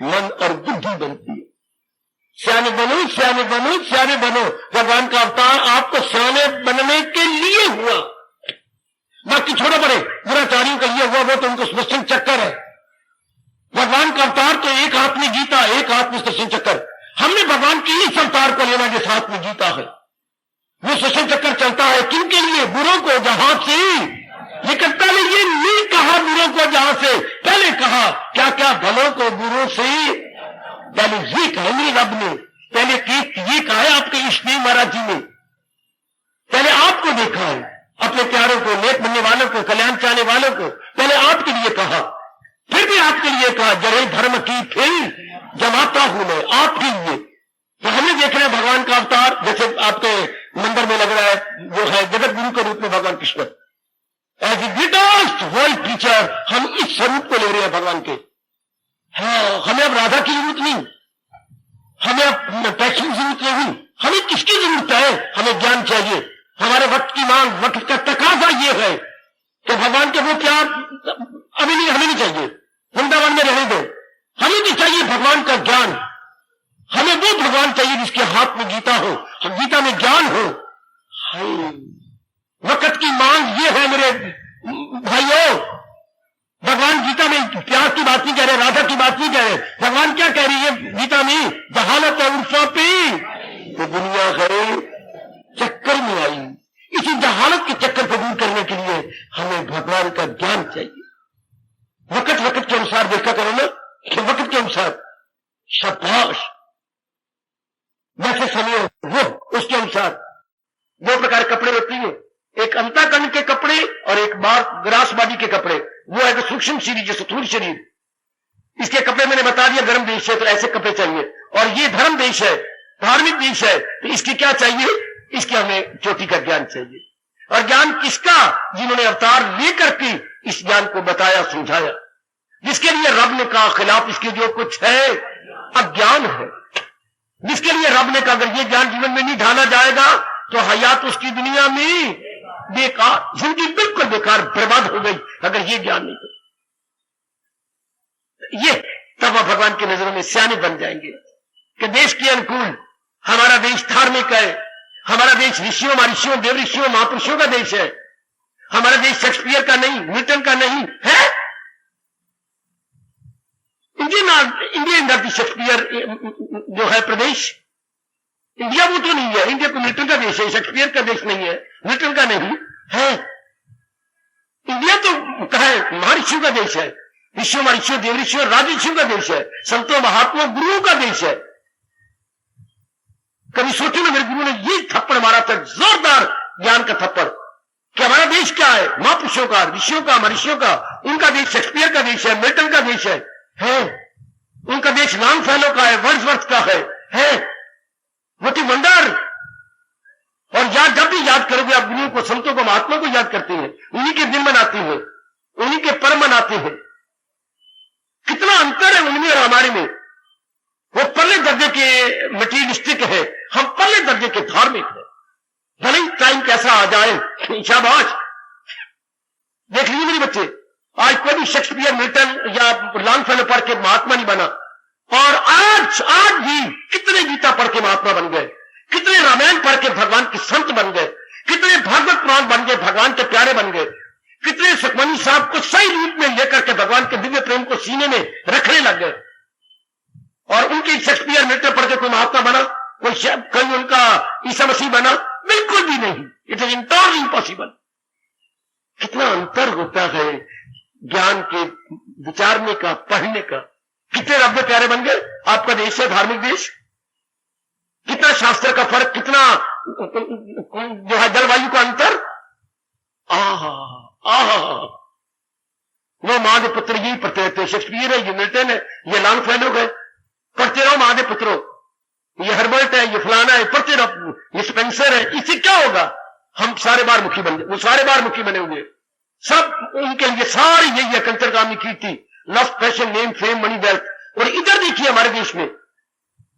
मन और बुद्धि बनती है। सियाने बनो, सियाने बनो, सियाने बनो। भगवान का अवतार आपको सियाने बनने के लिए हुआ, बाकी छोड़ो पड़े दुराचारियों के लिए हुआ, वो तो उनको सुदर्शन चक्कर है। भगवान का अवतार तो एक हाथ में गीता, एक हाथ में सुदर्शन चक्कर। हमने भगवान के इस अवतार को लेना जिस हाथ में गीता है। वो सुदर्शन चक्कर चलता है किनके लिए? बुरों को जहां से, लेकिन पहले ये नहीं कहा बुरों को जहां से, पहले कहा क्या क्या भलों को बुरों से। पहले ये कहा मेरे रब ने, पहले ये कहा है आपके इष्टदेव महाराज जी ने, पहले आपको देखा है, अपने प्यारों को, नेक बनने वालों को, कल्याण चाहने वालों को, पहले आपके लिए कहा, फिर भी आपके लिए कहा जरे धर्म की फिर जमाता हूं मैं आपके लिए। तो हमें देख रहे हैं भगवान का अवतार, जैसे आपके मंदिर में लग रहा है, वो है जगत गुरु के रूप में भगवान Krishna, as a greatest world teacher. हम इस स्वरूप को ले रहे हैं भगवान के। हाँ, हमें अब राधा की जरूरत नहीं, हमें अब पैसे की जरूरत नहीं, हमें किसकी जरूरत है? हमें ज्ञान चाहिए। हमारे वक्त की मांग, वक्त का तकाजा ये है कि भगवान के वो प्यार अभी नहीं, हमें नहीं चाहिए, वृंदावन में रहने दो। हमें भी चाहिए भगवान का ज्ञान, हमें वो भगवान चाहिए जिसके हाथ में गीता हो, गीता में ज्ञान हो। वक्त की मांग ये है मेरे भाइयों। भगवान गीता में प्यार की बात नहीं कह रहे, राधा की बात नहीं कह रहे। भगवान क्या कह रही है गीता में? जहालत उर्फा पे तो दुनिया है चक्कर में आई। इसी जहालत के चक्कर को दूर करने के लिए हमें भगवान का ज्ञान चाहिए। वक्त वक्त के अनुसार देखा करो ना, कि वक्त के अनुसार शाबाश, वैसे समय वो उसके अनुसार दो प्रकार कपड़े होते हैं, एक अंतःकरण के कपड़े और एक ग्रास बॉडी के कपड़े। वो है सूक्ष्म शरीर, जो स्थूल शरीर, इसके कपड़े मैंने बता दिया गर्म देश है तो ऐसे कपड़े चाहिए। और ये धर्म देश है, धार्मिक देश है, तो इसकी क्या चाहिए? इसके हमें चोटी का ज्ञान चाहिए। और ज्ञान किसका? जिन्होंने अवतार लेकर के इस ज्ञान को बताया, समझाया, जिसके लिए रब ने कहा खिलाफ इसके जो कुछ है अज्ञान है, जिसके लिए रब ने कहा अगर ये ज्ञान जीवन में नहीं ढाला जाएगा तो हयात उसकी दुनिया में बेकार, जिंदगी बिल्कुल बेकार, बर्बाद हो गई अगर ये ज्ञान नहीं हो। ये तब आप भगवान की नजरों में सियाने बन जाएंगे। कि देश के अनुकूल हमारा देश धार्मिक है, हमारा देश ऋषियों महर्षियों देव ऋषियों महापुरुषों का देश है, हमारा देश शेक्सपियर का नहीं, मिल्टन का नहीं है। इंडिया इंदर शेक्सपियर जो है प्रदेश, इंडिया वो तो नहीं है। इंडिया को मिल्टन का देश है, शेक्सपियर का देश नहीं है, मिल्टन का नहीं है। इंडिया तो कहा है महर्षियों का देश है, ऋषियों महर्षियों देव ऋषियों राजऋषियों का देश है, संतों महात्मा गुरुओं का देश है। कभी सोचो ना, मेरे गुरु ने ये थप्पड़ मारा था, जोरदार ज्ञान का थप्पड़, कि हमारा देश क्या है, महापुरुषों का, ऋषियों का महर्षियों का, उनका देश शेक्सपियर का देश है, मिल्टन का देश है। उनका देश लॉन्गफेलो का है, वर्ड्सवर्थ का है। What a wonder. और याद जब भी याद करोगे आप गुरुओं को, संतों को, महात्मा को याद करते हैं, उन्हीं के दिन मनाते हैं, उन्हीं के पर्व मनाते हैं। कितना अंतर है उनमें और हमारे में। वो पहले दर्जे के मटीरियलिस्टिक है, हम पहले दर्जे के धार्मिक है। भले ही टाइम कैसा आ जाए, शाबाश। देख लीजिए मेरे बच्चे, आज कोई भी शेक्सपियर मिल्टन या लॉन्गफेलो पढ़ के महात्मा नहीं बना, और आज भी कितने गीता पढ़ के महात्मा बन गए, कितने रामायण पढ़ के भगवान के संत बन गए, कितने भागवत पुराण बन गए, भगवान के प्यारे बन गए, कितने सुखमनी साहब को सही रूप में लेकर के भगवान के दिव्य प्रेम को सीने में रखने लग गए। और उनके शेक्सपियर मिल्टन पढ़ के कोई महात्मा बना, कोई उनका ईसा मसीह बना? बिल्कुल भी नहीं। It is इंटरली impossible. कितना अंतर होता है ज्ञान के विचारने का, पढ़ने का। कितने रब प्यारे बन गए। आपका देश है धार्मिक देश, कितना शास्त्र का फर्क, कितना जो है जलवायु का अंतर। वो मां के पुत्र यही पढ़ते रहते, शेक्सपियर है, ये मिल्टन है, ये लॉन्गफेलो है, पढ़ते रहो मां के पुत्रों। ये हर्बर्ट है, ये फलाना है, पढ़ते रहो, ये स्पेंसर है। इससे क्या होगा? हम सारे बार मुखी बन गए, वो सारे बार मुखी बने हुए सब। उनके लिए सारी यही है कल्चर कामनी कीर्ति, love passion name fame money wealth. और इधर देखिए हमारे देश में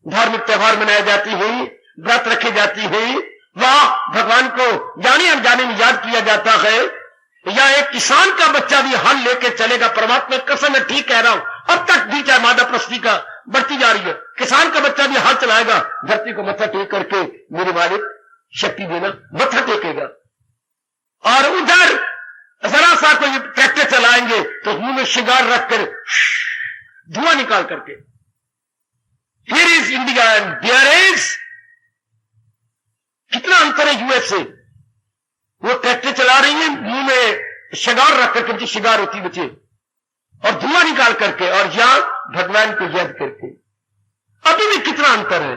धार्मिक त्योहार मनाए जाते हैं, व्रत रखे जाते हैं, वहां भगवान को जाने अनजाने में याद किया जाता है। या एक किसान का बच्चा भी हल लेके चलेगा, परमात्मा कसम मैं ठीक कह रहा हूं, अब तक भी चाहे मादा प्रस्ती का बढ़ती जा रही है, किसान का बच्चा भी हल चलाएगा, धरती को मत्था टेक करके मेरे मालिक शक्ति देना, मत्था टेकेगा। और उधर जरा सा कोई ट्रैक्टर चलाएंगे तो मुंह में शिगार रखकर धुआं निकाल करके। Here is India and there is, कितना अंतर है यूएस से। वो ट्रैक्टर चला रही है, मुंह में शिगार रख करके, शिगार होती बच्चे, और धुआं निकाल करके, और यहां भगवान को याद करके। अभी भी कितना अंतर है।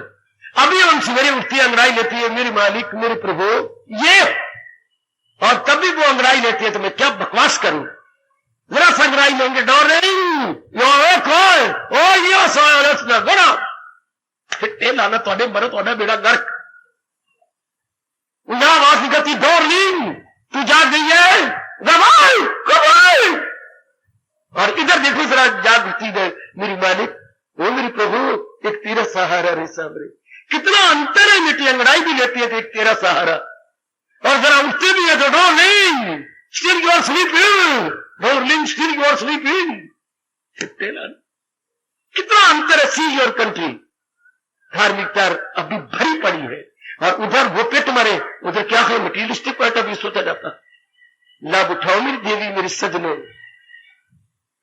अभी हम सवेरे उठती है, अंगड़ाई लेती है, मेरे मालिक मेरे प्रभु ये, और तभी वो अंगड़ाई लेती है तो मैं क्या बकवास करूं। जरा सा अंगड़ाई लेंगे, डॉर्लिंग लाना थोड़े मरो, थोड़ा बेड़ा गर्क। ना आवाज निकलती, डॉर्लिंग तू जाग गई है, कमाल कमाल। और इधर देखो जरा जागृति है, मेरी मालिक वो मेरी प्रभु एक तेरा सहारा रे सामरे। कितना अंतर है, मिट्टी अंगड़ाई भी लेती है तो एक तेरा सहारा, और जरा उठते भी है तो darling still you are sleeping, darling still you are sleeping. कितना अंतर है। सी योर कंट्री, धार्मिकता अभी भरी पड़ी है, और उधर वो पेट मरे, उधर क्या है मटीरियलिस्टिक पॉइंट ऑफ व्यू सोचा जाता। लाभ उठाओ मेरी देवी मेरी सजनों,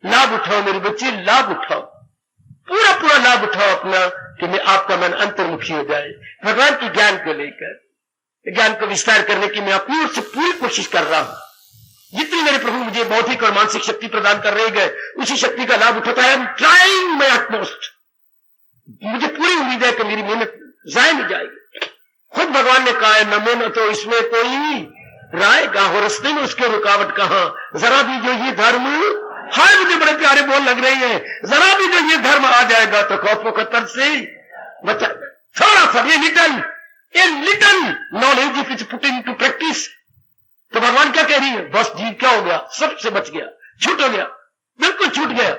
लाभ उठाओ मेरे बच्चे, लाभ उठाओ, पूरा पूरा लाभ उठाओ अपना, कि मैं आपका मन अंतर्मुखी हो जाए भगवान के ज्ञान को लेकर। ज्ञान को विस्तार करने की मैं अपनी ओर से पूरी कोशिश कर रहा हूं। जितनी मेरे प्रभु मुझे बौद्धिक और मानसिक शक्ति प्रदान कर रहे गए, उसी शक्ति का लाभ उठाता है। Trying my utmost। मुझे पूरी उम्मीद है कि मेरी मेहनत जाए नहीं जाएगी। खुद भगवान ने कहा है, न मेहनत तो इसमें कोई राय गाहो, रस्ते में उसके रुकावट कहां। जरा भी जो ये धर्म, हाय मुझे बड़े प्यारे बोल लग रही है, जरा भी जो ये धर्म आ जाएगा तो खौफ खतर से बचा। थोड़ा सा ये little knowledge if it's put into practice, तो भगवान क्या कह रही है, बस जीव क्या हो गया, सबसे बच गया, छूट हो गया, बिल्कुल छूट गया।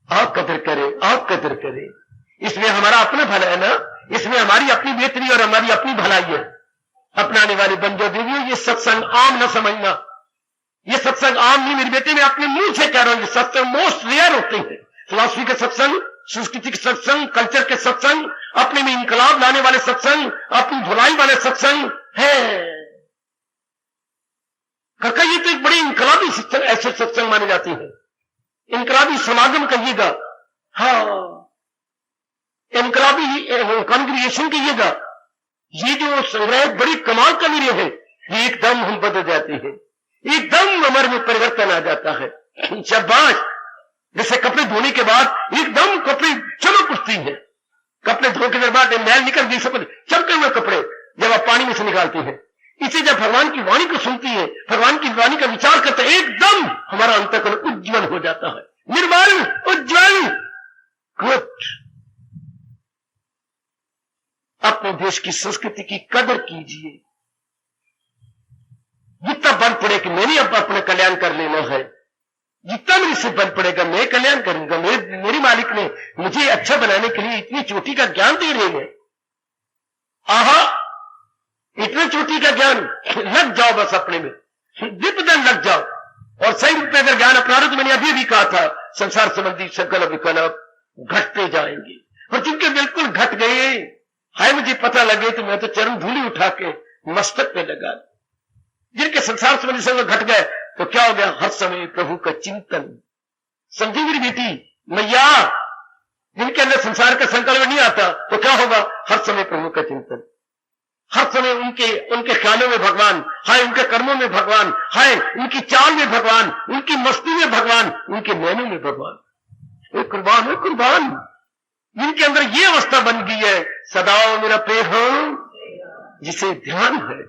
आप कदर करें, आप कदर करें, इसमें हमारा अपना भला है ना, इसमें हमारी अपनी बेहतरी और हमारी अपनी भलाई है। अपनाने वाले बंजो देवियों, ये सत्संग आम न समझना, ये सत्संग आम नहीं। मेरी बेटी, मैं अपने मुंह से कह रहा हूं, ये सत्संग मोस्ट रेयर होते हैं। फिलॉसफी के सत्संग सांस्कृतिक सत्संग, कल्चर के सत्संग, अपने में इनकलाब लाने वाले सत्संग, अपनी धुलाई वाले सत्संग है। काका ये तो एक बड़ी इनकलाबी ऐसे सत्संग माने जाते हैं, इनकलाबी समागम कहिएगा, हाँ इनकलाबी कॉन्ग्रीगेशन कहिएगा। ये जो संग्रह बड़ी कमाल का मेरे है, ये एकदम हम बदल जाते हैं, एकदम हमारे में परिवर्तन आ जाता है। शाबाश, जैसे कपड़े धोने के बाद एकदम कपड़े चमक उठती है, कपड़े धोने के बाद मैल निकल गई, सब चमके हुए कपड़े जब आप पानी में से निकालते हैं। इसे जब भगवान की वाणी को सुनती है, भगवान की वाणी का विचार करते हैं, एकदम हमारा अंतःकरण उज्जवल हो जाता है, निर्मल उज्जवल। गुड। अपने देश की संस्कृति की कदर कीजिए, जितना बल पड़े कि मैंने अब अपना कल्याण कर लेना है, जितना मेरे से बल पड़ेगा मैं कल्याण करूंगा। मेरे मालिक ने मुझे अच्छा बनाने के लिए इतनी चोटी का ज्ञान दे रहे हैं, आहा इतनी चोटी का ज्ञान, लग जाओ बस अपने में, दीपदन लग जाओ। और सही रूप में अगर ज्ञान अपना रहे तो मैंने अभी भी कहा था, संसार संबंधी सकल विकल्प घटते जाएंगे, और जिनके बिल्कुल घट गए, हाय मुझे पता लगे तो मैं तो चरण धूली उठा के मस्तक पे लगा। जिनके संसार संबंधी सब घट गए तो क्या हो गया, हर समय प्रभु का चिंतन। समझी मेरी बेटी मैया, जिनके अंदर संसार का संकल्प नहीं आता तो क्या होगा, हर समय प्रभु का चिंतन, हर समय उनके ख्यालों में भगवान, हाय उनके कर्मों में भगवान, हाय उनकी चाल में भगवान, उनकी मस्ती में भगवान, उनके नैनों में भगवान। एक कुर्बान है कुर्बान, जिनके अंदर ये अवस्था बन गई है, सदा मेरा प्रेम जिसे ध्यान है।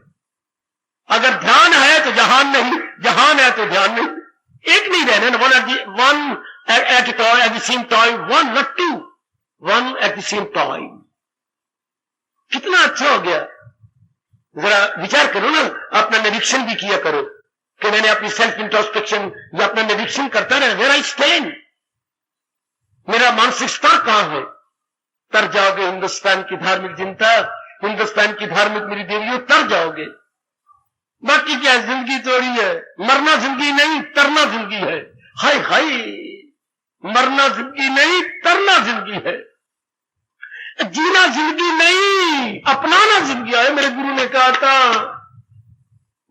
अगर ध्यान है तो जहान नहीं, जहान है तो ध्यान नहीं। एक नहीं रहना, one at at the same time, one not two, one at the same time. कितना अच्छा हो गया। जरा विचार करो ना, अपना निरीक्षण भी किया करो कि मैंने अपनी सेल्फ इंट्रोस्पेक्शन या अपना निरीक्षण करता रहे, वेयर आई स्टैंड, मेरा मानसिक स्तर कहां है। तर जाओगे हिंदुस्तान की धार्मिक जनता, हिंदुस्तान की धार्मिक मेरी देवियों, तर जाओगे। बाकी क्या जिंदगी थोड़ी है, मरना जिंदगी नहीं तरना जिंदगी है। हाय हाय, मरना जिंदगी नहीं तरना जिंदगी है, जीना जिंदगी नहीं अपनाना जिंदगी है। मेरे गुरु ने कहा था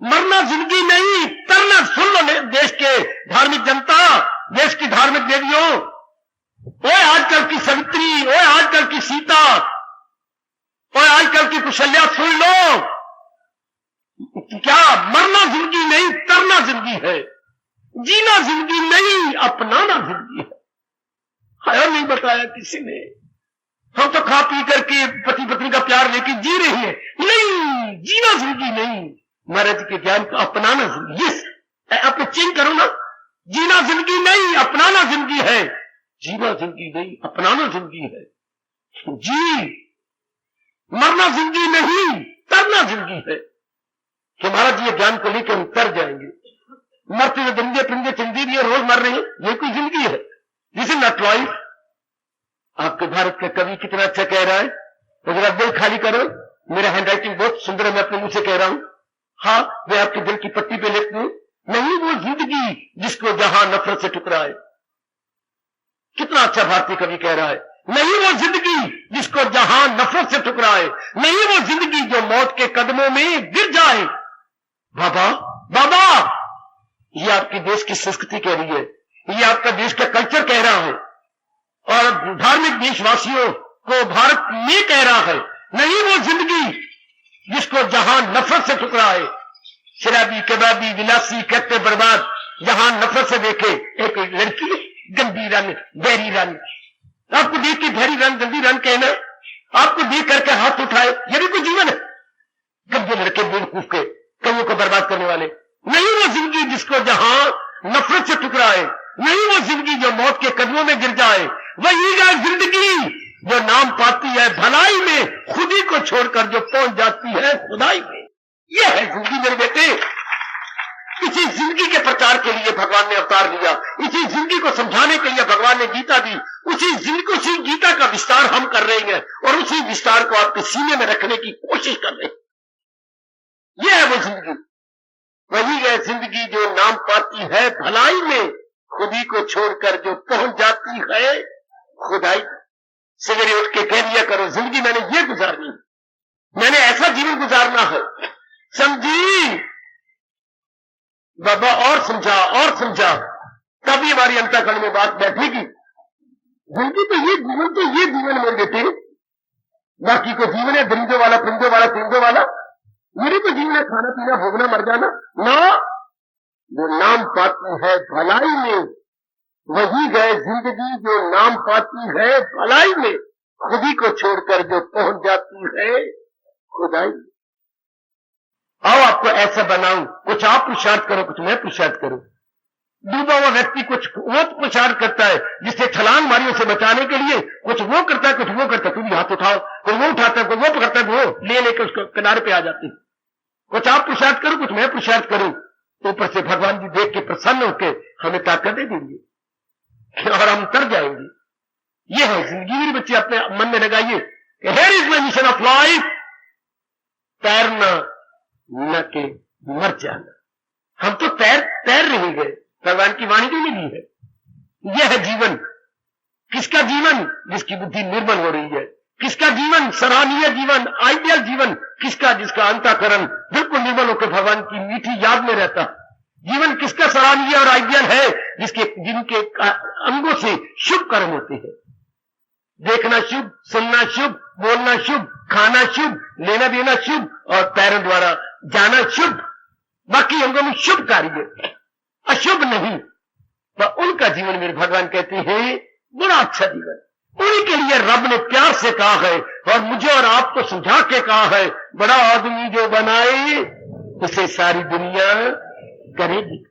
मरना जिंदगी नहीं तरना। सुन लो देश के धार्मिक जनता, देश की धार्मिक देवियों, ओए आजकल की सवित्री, ओए आजकल की सीता, ओए आजकल की कुशल्या, सुन लो, क्या मरना जिंदगी नहीं तरना जिंदगी है, जीना जिंदगी नहीं अपनाना जिंदगी है। और नहीं बताया किसी ने। हम तो खा पी करके पति पत्नी का प्यार लेके जी रहे हैं, नहीं, जीना जिंदगी नहीं, महाराज के ज्ञान को अपनाना जिंदगी। यस, आप चेंज करो ना, जीना जिंदगी नहीं अपनाना जिंदगी है, जीना जिंदगी नहीं अपनाना जिंदगी है। जी, मरना जिंदगी नहीं तरना जिंदगी है। तो महाराज ये ज्ञान को लेकर हम तर जाएंगे। मरते हुए दंगे पिंगे चिंदी भी रोज मर रहे हैं, ये कोई जिंदगी है? This is not life. आपके भारत का कवि कितना अच्छा कह रहा है, तो जरा दिल खाली करो। मेरा हैंड राइटिंग बहुत सुंदर है, मैं अपने मुंह से कह रहा हूं। हाँ, मैं आपके दिल की पट्टी पे लिख दूं, नहीं वो जिंदगी जिसको जहां नफरत से टुकराए। कितना अच्छा भारतीय कवि कह रहा है, नहीं वो जिंदगी जिसको जहां नफरत से टुकराए, नहीं वो जिंदगी जो मौत के कदमों में गिर जाए। बाबा बाबा, ये आपके देश की संस्कृति कह रही है, ये आपका देश का कल्चर कह रहा है, और धार्मिक देशवासियों को भारत में कह रहा है, नहीं वो जिंदगी जिसको जहां नफरत से टुकराए। शराबी, कबाबी, विलासी, कट्टे बर्बाद, जहां नफरत से देखे। एक लड़की गंदी रन, बहरी रन, आपको देख के बहरी रन, गंदी रन कहना, आपको देख करके हाथ उठाए, ये भी कोई जीवन है? गंदे लड़के बेवकूफ के, कईयों को बर्बाद करने वाले। नहीं वो जिंदगी जिसको जहां नफरत से टुकराए, नहीं वो जिंदगी जो मौत के कदमों में गिर जाए, वही है जिंदगी जो नाम पाती है भलाई में, खुदी को छोड़कर जो पहुंच जाती है खुदाई में। यह है जिंदगी मेरे बेटे। इसी जिंदगी के प्रचार के लिए भगवान ने अवतार लिया, इसी जिंदगी को समझाने के लिए भगवान ने गीता दी। उसी जिंदगी, उसी गीता का विस्तार हम कर रहे हैं, और उसी विस्तार को आपके सीने में रखने की कोशिश कर रहे हैं। यह है वो जिंदगी, वही है जिंदगी जो नाम पाती है भलाई में, खुदी को छोड़कर जो पहुंच जाती है खुदाई सवेरे उठ के कह दिया करो जिंदगी मैंने ये गुजारनी, मैंने ऐसा जीवन गुजारना है। समझी बाबा और समझा, तभी हमारी अंतःकरण में बात बैठेगी। जिंदगी तो ये जीवन मेरे बेटे, बाकी को जीवन है दरिंदों वाला, परिंदों वाला, परिंदों वाला। मेरे को जीवन है खाना पीना भोगना मर जाना ना। जो नाम पाती है भलाई में वही गए जिंदगी, जो नाम पाती है भलाई में खुदी को छोड़कर जो पहुंच जाती है खुदाई। आओ आपको ऐसा बनाऊं, कुछ आप पुरुषार्थ करो, कुछ मैं पुरुषार्थ करूं। डूबा हुआ व्यक्ति कुछ वो पुरुषार्थ करता है जिससे छलांग मारी उसे बचाने के लिए, कुछ वो करता है, कुछ वो करता है। तुम हाथ उठाओ, कोई वो उठाता है, कोई वो पकड़ता है, वो ले लेकर उसको किनारे पे आ जाती है। कुछ आप पुरुषार्थ करो, कुछ मैं पुरुषार्थ करूं। ऊपर से भगवान जी देख के प्रसन्न होकर हमें ताकत दे देंगे और हम तर जाएंगे। ये है जिंदगी। मेरे बच्चे अपने मन में लगाइए, here is my mission of life, तैरना न के मर जाना। हम तो तैर नहीं गए, भगवान की वाणी तो मिली है। यह है जीवन। किसका जीवन? जिसकी बुद्धि निर्मल हो रही है। किसका जीवन? सराहनीय जीवन, आइडियल जीवन। किसका? जिसका अंतःकरण बिल्कुल निर्मल होकर भगवान की मीठी याद में रहता। जीवन किसका सराहनीय और आइडियल है? जिनके अंगों से शुभ कर्म होते हैं। देखना शुभ, सुनना शुभ, बोलना शुभ, खाना शुभ, लेना देना शुभ और पैरों द्वारा जाना शुभ। बाकी अंगों में शुभ कार्य, अशुभ नहीं। तो उनका जीवन मेरे भगवान कहते हैं बड़ा अच्छा जीवन। उन्हीं के लिए रब ने प्यार से कहा है और मुझे और आपको समझा के कहा है, बड़ा आदमी जो बनाए उसे सारी दुनिया करेगी।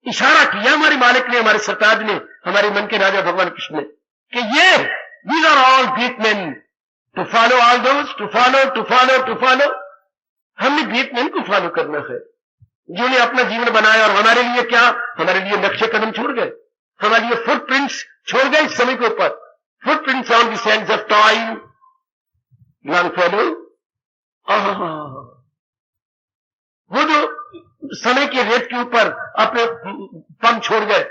इशारा किया हमारे मालिक ने, हमारे सरताज ने, हमारे मन के राजा भगवान कृष्ण ने कि ये these are all great men to follow all those to follow। हमने ग्रेट मैन को फॉलो करना है जिन्होंने अपना जीवन बनाया। और हमारे लिए क्या? हमारे लिए नक्शे कदम छोड़ गए, हमारे लिए फुटप्रिंट्स छोड़ गए इस समय के ऊपर। Footprints on the Sands of time Longfellow. वो जो समय के रेत के ऊपर अपने पम छोड़ गए,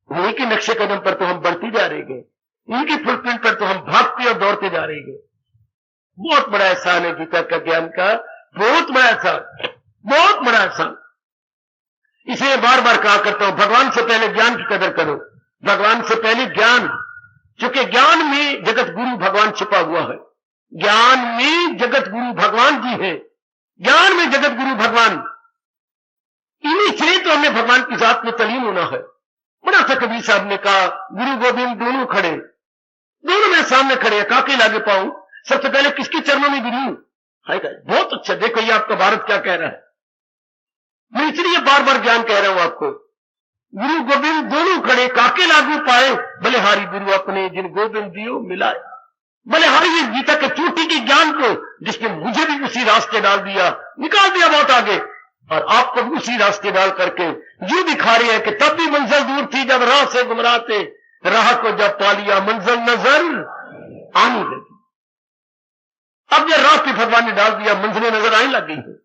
वही के नक्शे कदम पर तो हम बढ़ते जा रहे गए, इनकी फुटप्रिंट पर तो हम भागते और दौड़ते जा रहे गए। बहुत बड़ा एहसान है गीता का ज्ञान का, बहुत बड़ा एहसान, बहुत बड़ा एहसान। इसे बार बार कहा करता हूं, भगवान से पहले ज्ञान की कदर करो, भगवान से पहले ज्ञान। क्योंकि ज्ञान में जगत गुरु भगवान छिपा हुआ है। ज्ञान में जगत गुरु भगवान जी है, ज्ञान में जगत गुरु भगवान। इन्हीं से तो हमें भगवान की जात में तलीम होना है। बड़ा सा कबीर साहब ने कहा, गुरु गोविंद दोनों खड़े, दोनों मेरे सामने खड़े, काके लागे पाऊं, सबसे पहले किसके चरणों में गिरूं? बहुत अच्छा, देखो ये आपका भारत क्या कह रहा है। मैं इसलिए बार बार ज्ञान कह रहा हूं आपको। गुरु गोविंद दोनों खड़े, काके लागू पाए, बलिहारी गुरु अपने जिन गोविंद दियो मिलाए। बलिहारी इस गीता के चोटी के ज्ञान को जिसने मुझे भी उसी रास्ते डाल दिया, निकाल दिया बहुत आगे, और आपको भी उसी रास्ते डाल करके यूं दिखा रहे हैं कि तब भी मंजिल दूर थी जब राह से गुमराह थे, राह को जब पा लिया मंजिल नजर आने लगी। अब यह राह पे भगवान ने डाल दिया, मंजिलें नजर आने लग गई है।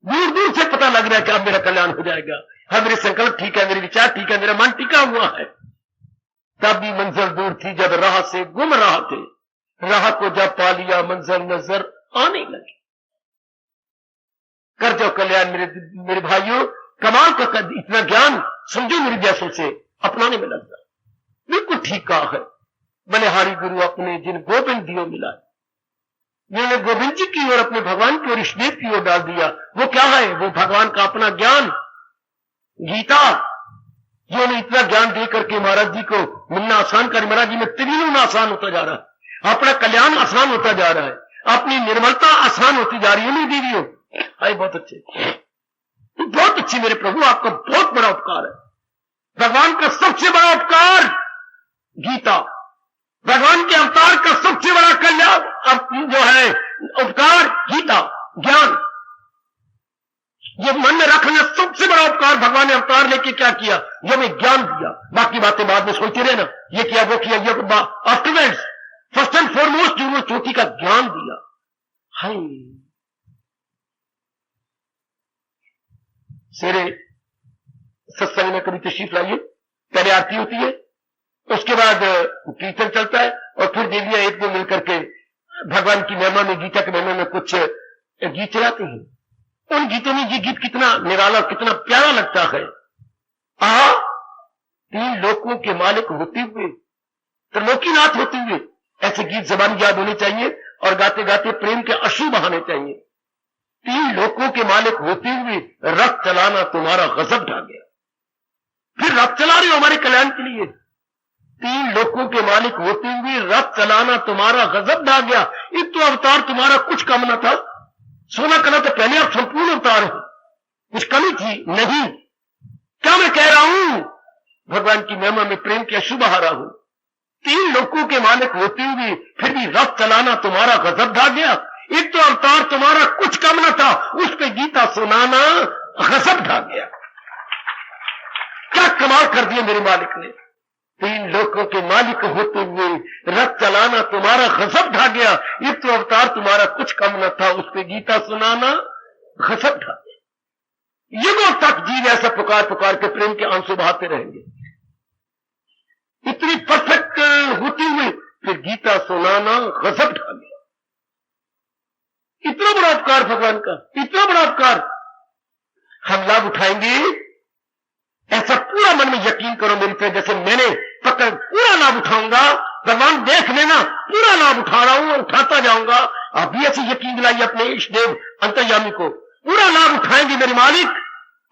दूर दूर से पता लग रहा है कि अब मेरा कल्याण हो जाएगा, हाँ मेरे संकल्प ठीक है, मेरे विचार ठीक है, मेरा मन टिका हुआ है। तब भी मंजिल दूर थी जब राह से गुम रहा थे, राह को जब पा लिया मंजिल नजर आने लगी। कर जाओ कल्याण मेरे भाइयों, कमाल का इतना ज्ञान समझो मेरे जैसों से अपनाने में लग जाए। बिल्कुल ठीक कहा है, बलिहारी गुरु अपने जिन गोविंद दियो मिला, जिन्होंने गोविंद जी की ओर, अपने भगवान की ओर, इष्टदेव की ओर डाल दिया। वो क्या है? वो भगवान का अपना ज्ञान, गीता, जिन्होंने इतना ज्ञान दे करके महाराज जी को मिलना आसान कर, महाराज जी में त्रिगुण आसान होता जा रहा है, अपना कल्याण आसान होता जा रहा है, अपनी निर्मलता आसान होती जा रही है। नहीं दीदियों, हाय बहुत अच्छे, बहुत अच्छी मेरे प्रभु, आपका बहुत बड़ा उपकार है। भगवान का सबसे बड़ा उपकार गीता, भगवान के अवतार का सबसे बड़ा कल्याण जो है उपकार गीता, ज्ञान। ये मन में रखना, सबसे बड़ा उपकार भगवान ने अवतार लेके क्या किया? ये हमें ज्ञान दिया। बाकी बातें बाद में सोचते रहे ना, ये किया वो किया, ये आफ्टरवर्ड्स फर्स्ट एंड फॉरमोस्ट जो चोटी का ज्ञान दिया। हाय सेरे सत्संग में कभी तशरीफ लाइए, पहले आरती होती है उसके बाद कीर्तन चलता है और फिर देवियां एक दो मिलकर के भगवान की महिमा में, गीता के महिमा में कुछ गीत चलाते हैं। उन गीतों में ये गीत कितना निराला, कितना प्यारा लगता है। तीन लोकों के मालिक होते हुए, त्रिलोकीनाथ होते हुए ऐसे गीत जबान याद होने चाहिए और गाते गाते प्रेम के अश्रु बहाने चाहिए। तीन लोकों के मालिक होते हुए रथ चलाना तुम्हारा गजब ढा गया। फिर रथ चला रहे हो हमारे कल्याण के लिए। तीन लोकों के मालिक होते हुए रथ चलाना तुम्हारा गजब ढा गया। एक तो अवतार तुम्हारा कुछ कम न था, सोना कला तो पहले आप संपूर्ण अवतार हो, कुछ कमी थी नहीं। क्या मैं कह रहा हूं? भगवान की महिमा में प्रेम के अश्रु बहा रहा हूं। तीन लोकों के मालिक होते हुए फिर भी रथ चलाना तुम्हारा गजब ढा गया। एक तो अवतार तुम्हारा कुछ कम न था, उस पे गीता सुनाना गजब ढा गया। क्या कमाल कर दिया मेरे मालिक ने। तीन लोकों के मालिक होते हुए रथ चलाना तुम्हारा गजब ढा गया। एक तो अवतार तुम्हारा कुछ कम न था, उस पे गीता सुनाना गजब ढा गया। युगों तक जीव ऐसा पुकार पुकार के प्रेम के आंसू बहाते रहेंगे। इतनी परफेक्ट होते हुए फिर गीता सुनाना गजब ढा गया। इतना बड़ा उपकार भगवान का, इतना बड़ा उपकार। हम लाभ उठाएंगे ऐसा पूरा मन में यकीन करो मेरी तरह, जैसे मैंने पक्का पूरा लाभ उठाऊंगा। भगवान देख लेना पूरा लाभ उठा रहा हूं और उठाता जाऊंगा। आप भी ऐसे यकीन दिलाइए अपने इष्ट देव अंतर्यामी को। पूरा लाभ उठाएंगे मेरे मालिक।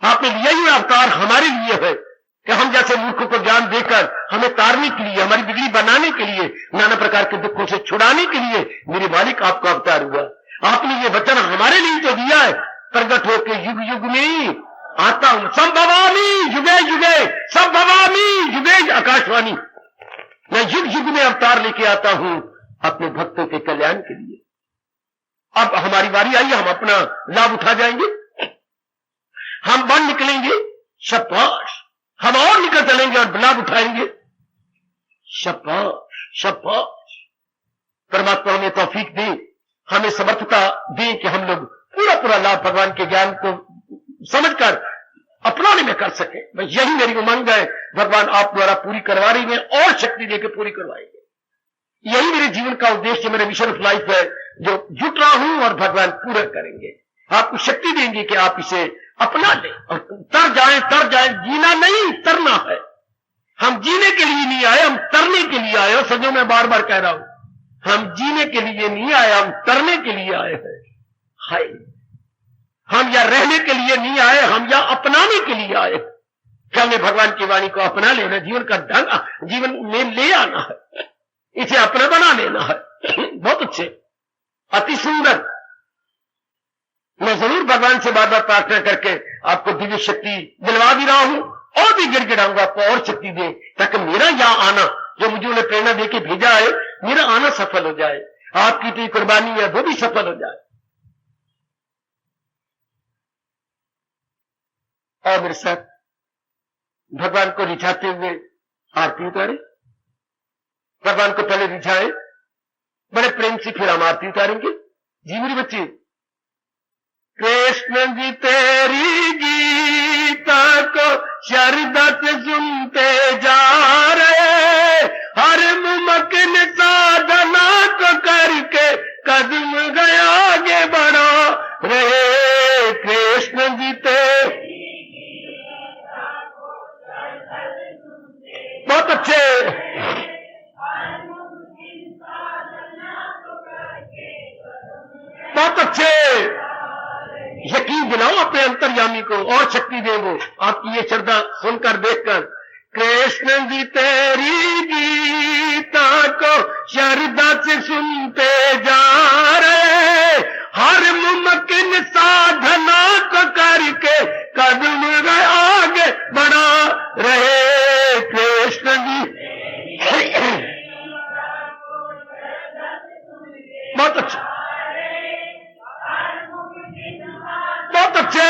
आपने लिया ही अवतार हमारे लिए है कि हम जैसे मूर्खों को ज्ञान देकर हमें तारने के लिए, हमारी बिगड़ी बनाने के लिए, नाना प्रकार के दुखों से छुड़ाने के लिए मेरे मालिक आपका अवतार हुआ। आपने ये वचन हमारे लिए तो दिया है, प्रगट होकर युग युग में आता हूं, सब भवामी युगे युगे, सब भवामी युगे आकाशवाणी। मैं युग युग में अवतार लेके आता हूं अपने भक्तों के कल्याण के लिए। अब हमारी बारी आई, हम अपना लाभ उठा जाएंगे। हम बन निकलेंगे, शाबाश। हम और निकल चलेंगे और लाभ उठाएंगे, शाबाश शाबाश। परमात्मा हमें तौफीक दे, हमें समर्थता दे कि हम लोग पूरा पूरा लाभ भगवान के ज्ञान को समझकर अपनाने में कर सके। बस यही मेरी उमंग है। भगवान आप द्वारा पूरी करवा रही है और शक्ति देकर पूरी करवाएंगे। यही मेरे जीवन का उद्देश्य, मेरे मिशन ऑफ लाइफ है, जो जुट रहा हूं और भगवान पूरा करेंगे। आपको शक्ति देंगे कि आप इसे अपना लें और तर जाए। जीना नहीं, तरना है। हम जीने के लिए नहीं आए, हम तरने के लिए आए। और सजो मैं बार बार कह रहा हूं, हम जीने के लिए नहीं आए, हम तरने के लिए आए हैं। हाय, हम या रहने के लिए नहीं आए, हम या अपनाने के लिए आए। क्या हमें भगवान की वाणी को अपना लेना, जीवन का ढंग जीवन में ले आना है, इसे अपना बना लेना है। बहुत अच्छे, अति सुंदर। मैं जरूर भगवान से बार बार प्रार्थना करके आपको दिव्य शक्ति दिलवा भी रहा हूं और भी गिड़गिड़ाऊंगा, आपको और शक्ति दे, ताकि मेरा यहां आना, जो मुझे उन्हें प्रेरणा देके भेजा है, मेरा आना सफल हो जाए। आपकी तो कुर्बानी है, वो भी सफल हो जाए। और मेरे साथ भगवान को रिझाते हुए आरती उतारे। भगवान को पहले रिझाए बड़े प्रेम से, फिर हम आरती उतारेंगे। जी मेरे बच्चे, कृष्ण जी तेरी गीता को श्रद्धा से सुनते जा रहे, हर मुमकिन साधना को करके कदम गया आगे बढ़ा रहे। कृष्ण जी तेरी बहुत अच्छे, बहुत अच्छे। यकीन दिलाओ अपने अंतर्यामी को और शक्ति दे वो आपकी ये श्रद्धा सुनकर देखकर। कृष्ण जी तेरी गीता को श्रद्धा से सुनते जा रहे, हर मुमकिन साधना को करके कदम आगे बढ़ा रहे। कृष्ण जी बहुत अच्छे, बहुत अच्छे।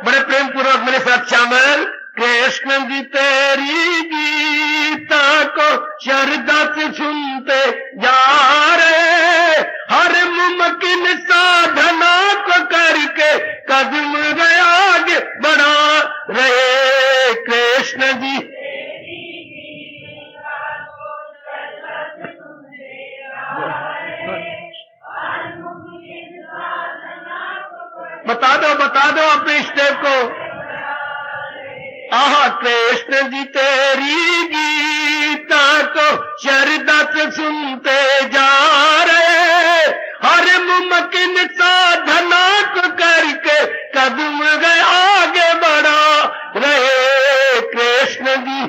बड़े प्रेम पूर्वक मेरे साथ शामिल। कृष्ण जी तेरी गीता को श्रद्धा से सुनते जा रहे, हर मुमकिन साधना को करके कदम आगे बढ़ा रहे। बता दो अपने स्टेप को। आहा कृष्ण जी तेरी गीता को श्रद्धा से सुनते जा रहे, हर मुमकिन साधना को करके कदम गए आगे बढ़ा रहे। कृष्ण जी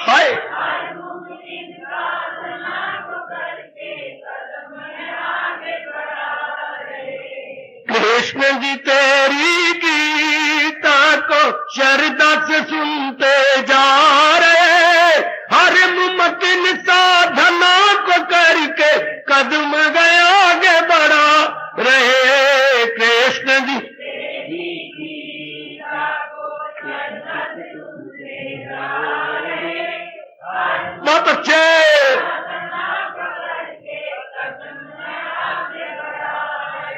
हाय कृष्ण जी तेरी गीता को श्रद्धा से सुनते जा रहे, हर मुमकिन साधना को करके कदम गए आगे बढ़ा रहे। कृष्ण जी बहुत अच्छे।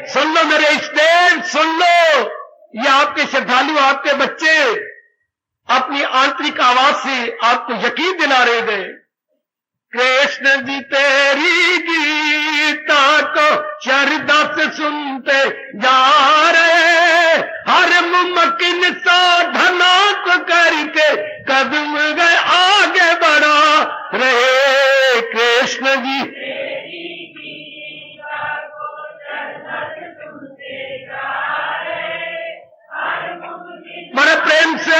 सुन लो मेरे स्टेप, सुन लो, ये आपके श्रद्धालु, आपके बच्चे अपनी आंतरिक आवाज से आपको यकीन दिला रहे थे। कृष्ण जी तेरी गीता को श्रद्धा से सुनते जा रहे, हर मुमकिन साधना को करके कदम गए आगे बढ़ा रहे। कृष्ण जी बड़े प्रेम से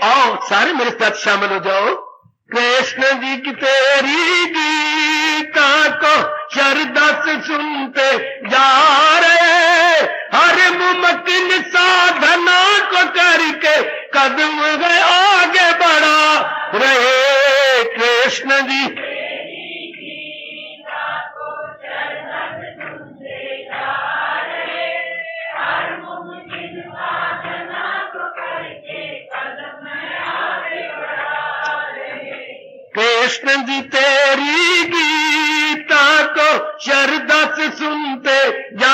आओ सारे मेरे साथ शामिल हो जाओ। कृष्ण जी की तेरी गीता को श्रद्धा से सुनते जा रहे, हर मुमकिन साधना को करके कदम गए आगे बढ़ा रहे। कृष्ण जी कृष्ण जी तेरी गीता को श्रद्धा से सुनते जा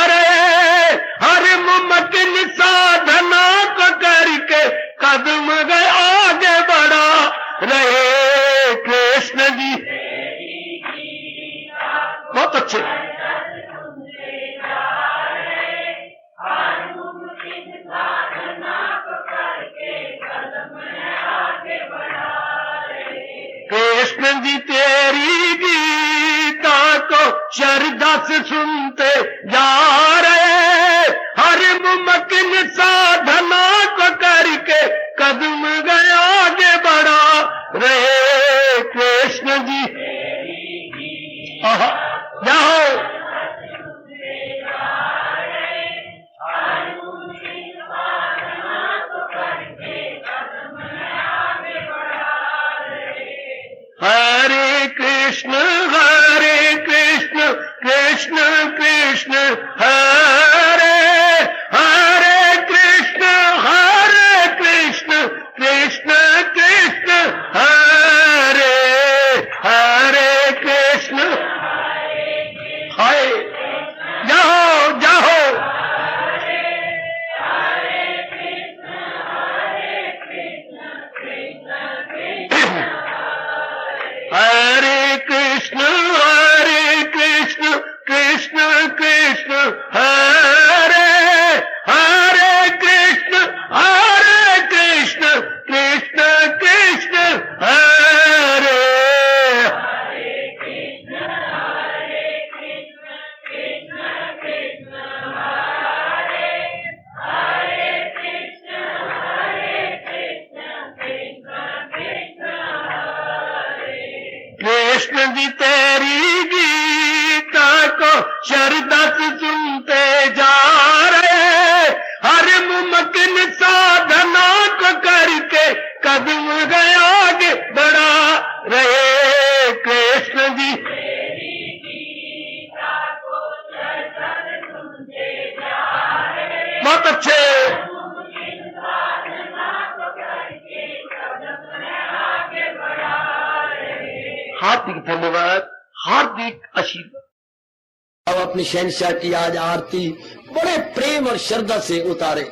रहे, हर मुमकिन साधना को करके कदम गए आगे बढ़ा रहे। कृष्ण जी बहुत अच्छे। कृष्ण जी तेरी गीता को श्रद्धा से सुनते जा रहे, हर मुमकिन साधना को करके कदम गए आगे बढ़ा रहे। कृष्ण जी जाओ हरे कृष्ण कृष्ण कृष्ण हरे हरे, कृष्ण कृष्ण कृष्ण हरे हरे, कृष्ण हाय जाओ जाओ हरे कृष्ण कृष्ण कृष्ण हरे हरे, कृष्ण कृष्ण कृष्ण हरे कृष्ण जी तेरी गीता को श्रद्धा से सुनते जा रहे, हर मुमकिन साधना को करके कदम गए आगे बढ़ा रहे। कृष्ण जी बहुत अच्छे। हार्दिक धन्यवाद, हार्दिक आशीर्वाद। अब अपनी शहंशाह की आज आरती बड़े प्रेम और श्रद्धा से उतारे।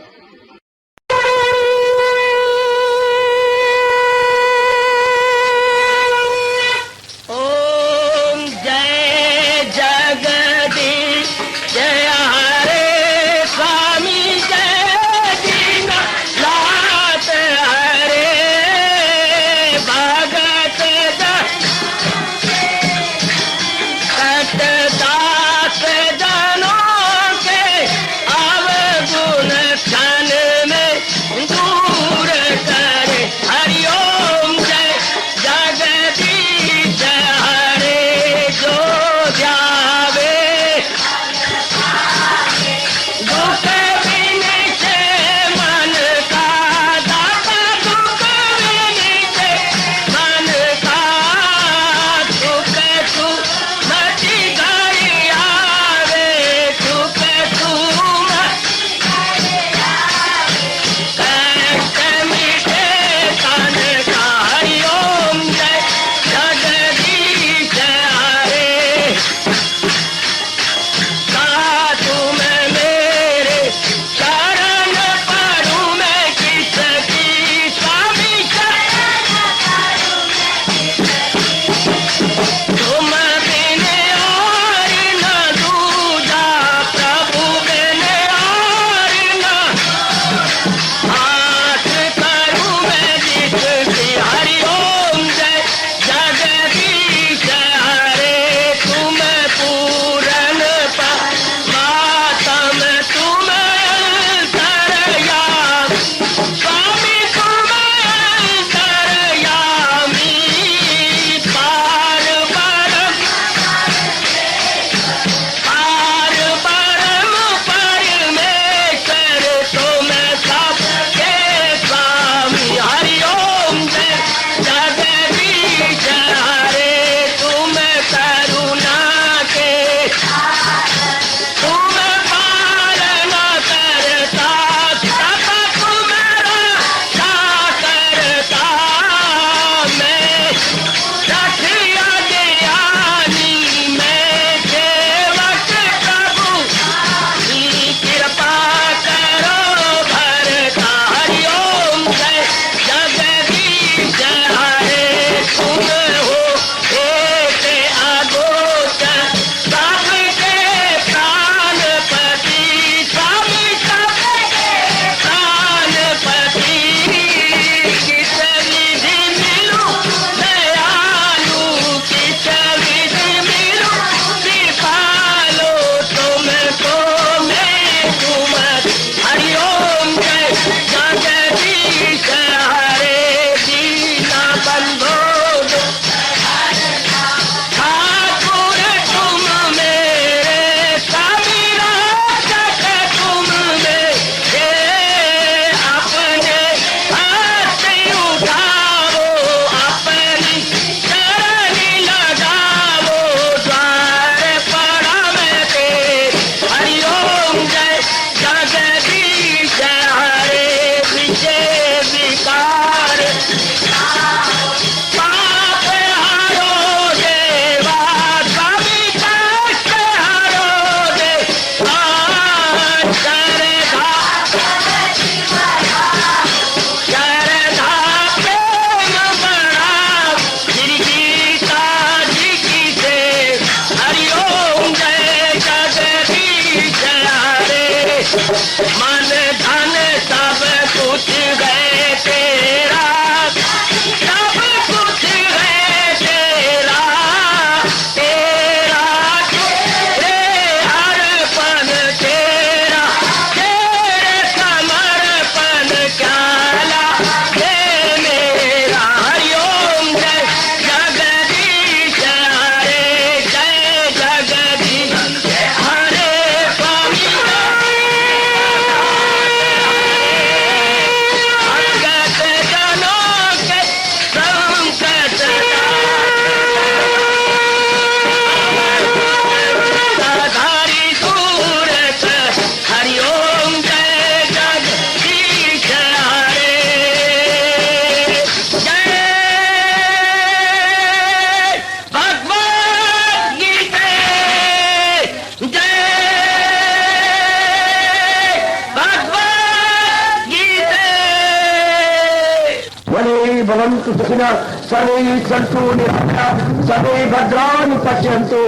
वने भवन्तु सुखिनः सर्वे सन्तु निरामयाः सर्वे भद्राणि पश्यन्तु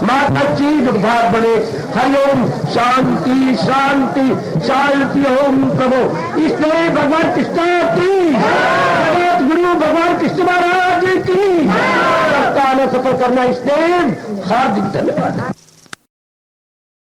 मा कश्चित् दुर्भाग् भवेत्। हरि ओम शांति शांति शांति। ओम प्रभु इसलिए भगवान कृष्ण की जगत गुरु भगवान कृष्ण महाराज की सप्ताह सफल करना इसलिए हार्दिक धन्यवाद।